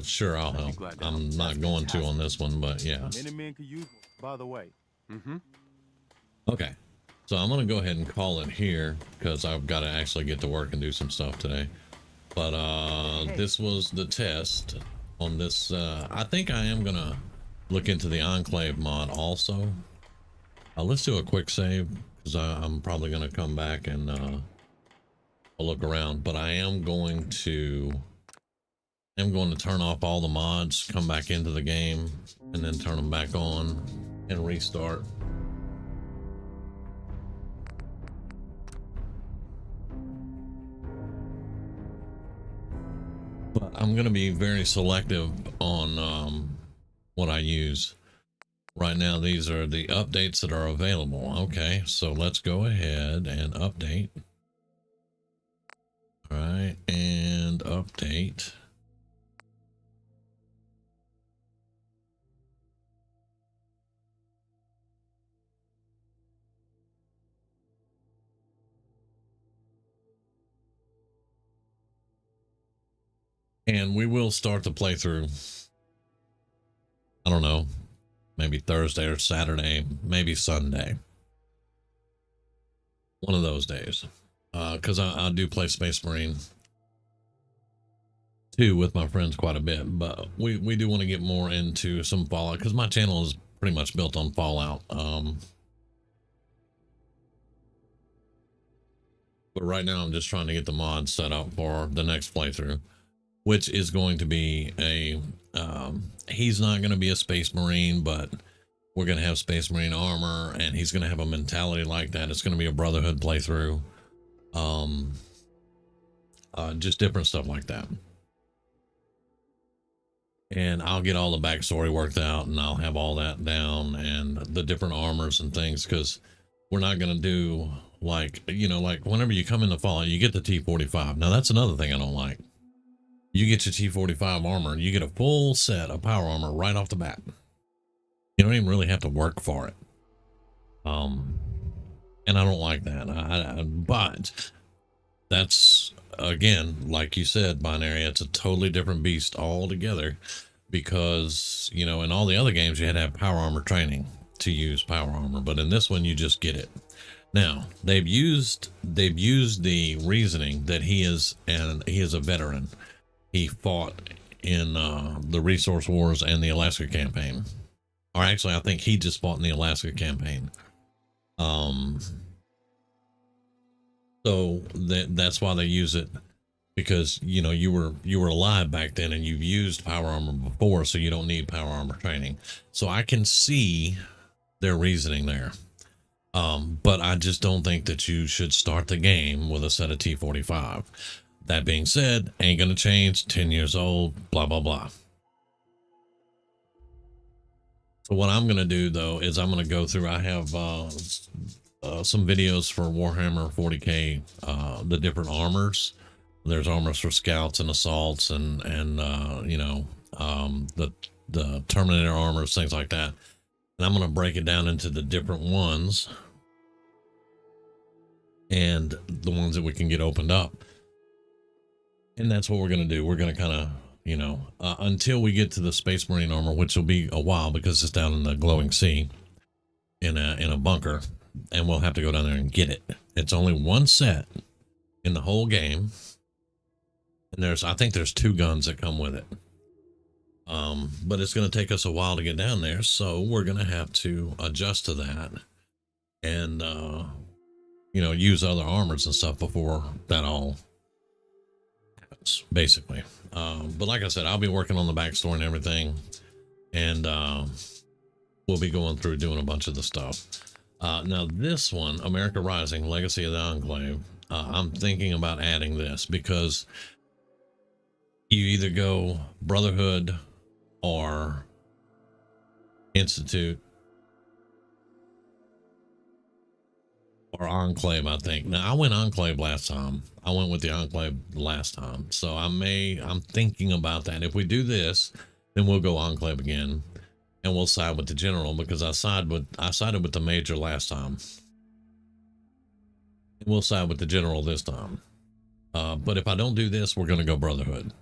Sure, I'll help. I'm not going to on this one, but yeah. Minutemen could use one, by the way. Mm-hmm. Okay. So I'm going to go ahead and call it here because I've got to actually get to work and do some stuff today. But this was the test on this. I think I am going to look into the Enclave mod also. Let's do a quick save because I'm probably going to come back and I'll look around. But I am going to turn off all the mods, come back into the game, and then turn them back on and restart. But I'm going to be very selective on what I use. Right now, these are the updates that are available. Okay, so let's go ahead and update. All right, and update. And we will start the playthrough. I don't know, maybe Thursday or Saturday, maybe Sunday. One of those days. Because I do play Space Marine 2 with my friends quite a bit. But we do want to get more into some Fallout because my channel is pretty much built on Fallout. But right now I'm just trying to get the mods set up for the next playthrough, which is going to be a, he's not going to be a Space Marine, but we're going to have Space Marine armor, and he's going to have a mentality like that. It's going to be a Brotherhood playthrough. Just different stuff like that. And I'll get all the backstory worked out, and I'll have all that down, and the different armors and things, because we're not going to do, like, you know, like whenever you come into Fallout, you get the T-45. Now, that's another thing I don't like. You get your T-45 armor, and you get a full set of power armor right off the bat. You don't even really have to work for it. And I don't like that. But that's, again, like you said, Binary, it's a totally different beast altogether because, you know, in all the other games, you had to have power armor training to use power armor. But in this one, you just get it. Now, they've used the reasoning that he is a veteran. He fought in the Resource Wars and the Alaska campaign. Or actually, I think he just fought in the Alaska campaign. So that's why they use it, because, you know, you were alive back then and you've used power armor before, so you don't need power armor training. So I can see their reasoning there. But I just don't think that you should start the game with a set of T-45. That being said, ain't gonna change, 10 years old, blah, blah, blah. So what I'm gonna do though, is I'm gonna go through, I have some videos for Warhammer 40K, the different armors. There's armors for scouts and assaults and you know, the Terminator armors, things like that. And I'm gonna break it down into the different ones and the ones that we can get opened up. And that's what we're going to do. We're going to kind of, you know, until we get to the Space Marine armor, which will be a while because it's down in the glowing sea in a bunker, and we'll have to go down there and get it. It's only one set in the whole game. And I think there's 2 guns that come with it. But it's going to take us a while to get down there. So we're going to have to adjust to that and, you know, use other armors and stuff before that all happens, basically. But like I said, I'll be working on the backstory and everything. and we'll be going through doing a bunch of the stuff. Now this one, America Rising, Legacy of the Enclave, I'm thinking about adding this because you either go Brotherhood or Institute or Enclave, I think. Now I went Enclave last time. I went with the Enclave last time. So I'm thinking about that. If we do this, then we'll go Enclave again. And we'll side with the general because I sided with the major last time. We'll side with the general this time. But if I don't do this, we're gonna go Brotherhood.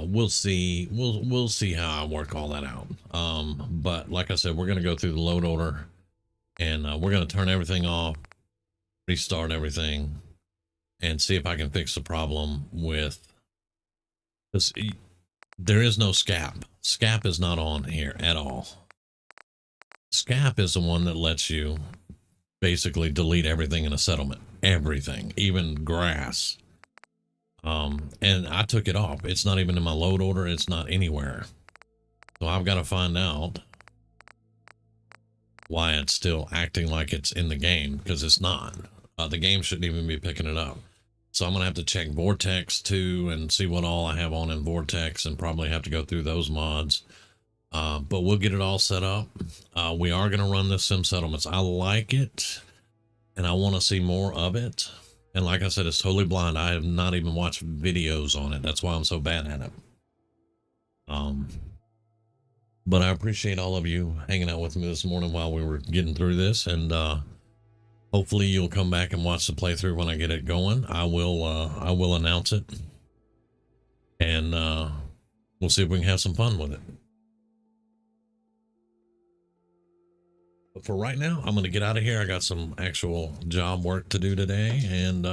We'll see. We'll see how I work all that out. But like I said, we're gonna go through the load order, and we're gonna turn everything off, restart everything, and see if I can fix the problem with this. There is no SCAP. SCAP is not on here at all. SCAP is the one that lets you basically delete everything in a settlement. Everything, even grass. And I took it off. It's not even in my load order. It's not anywhere. So I've got to find out why it's still acting like it's in the game, because it's not. The game shouldn't even be picking it up. So I'm going to have to check Vortex too and see what all I have on in Vortex and probably have to go through those mods. But we'll get it all set up. We are going to run this Sim Settlements. I like it and I want to see more of it. And like I said, it's totally blind. I have not even watched videos on it. That's why I'm so bad at it. But I appreciate all of you hanging out with me this morning while we were getting through this, and hopefully you'll come back and watch the playthrough when I get it going. I will announce it, and we'll see if we can have some fun with it. But for right now, I'm going to get out of here. I got some actual job work to do today, and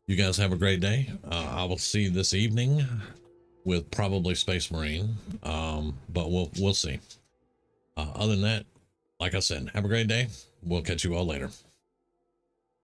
you guys have a great day. I will see you this evening with probably Space Marine, but we'll see. Other than that, like I said, have a great day. We'll catch you all later.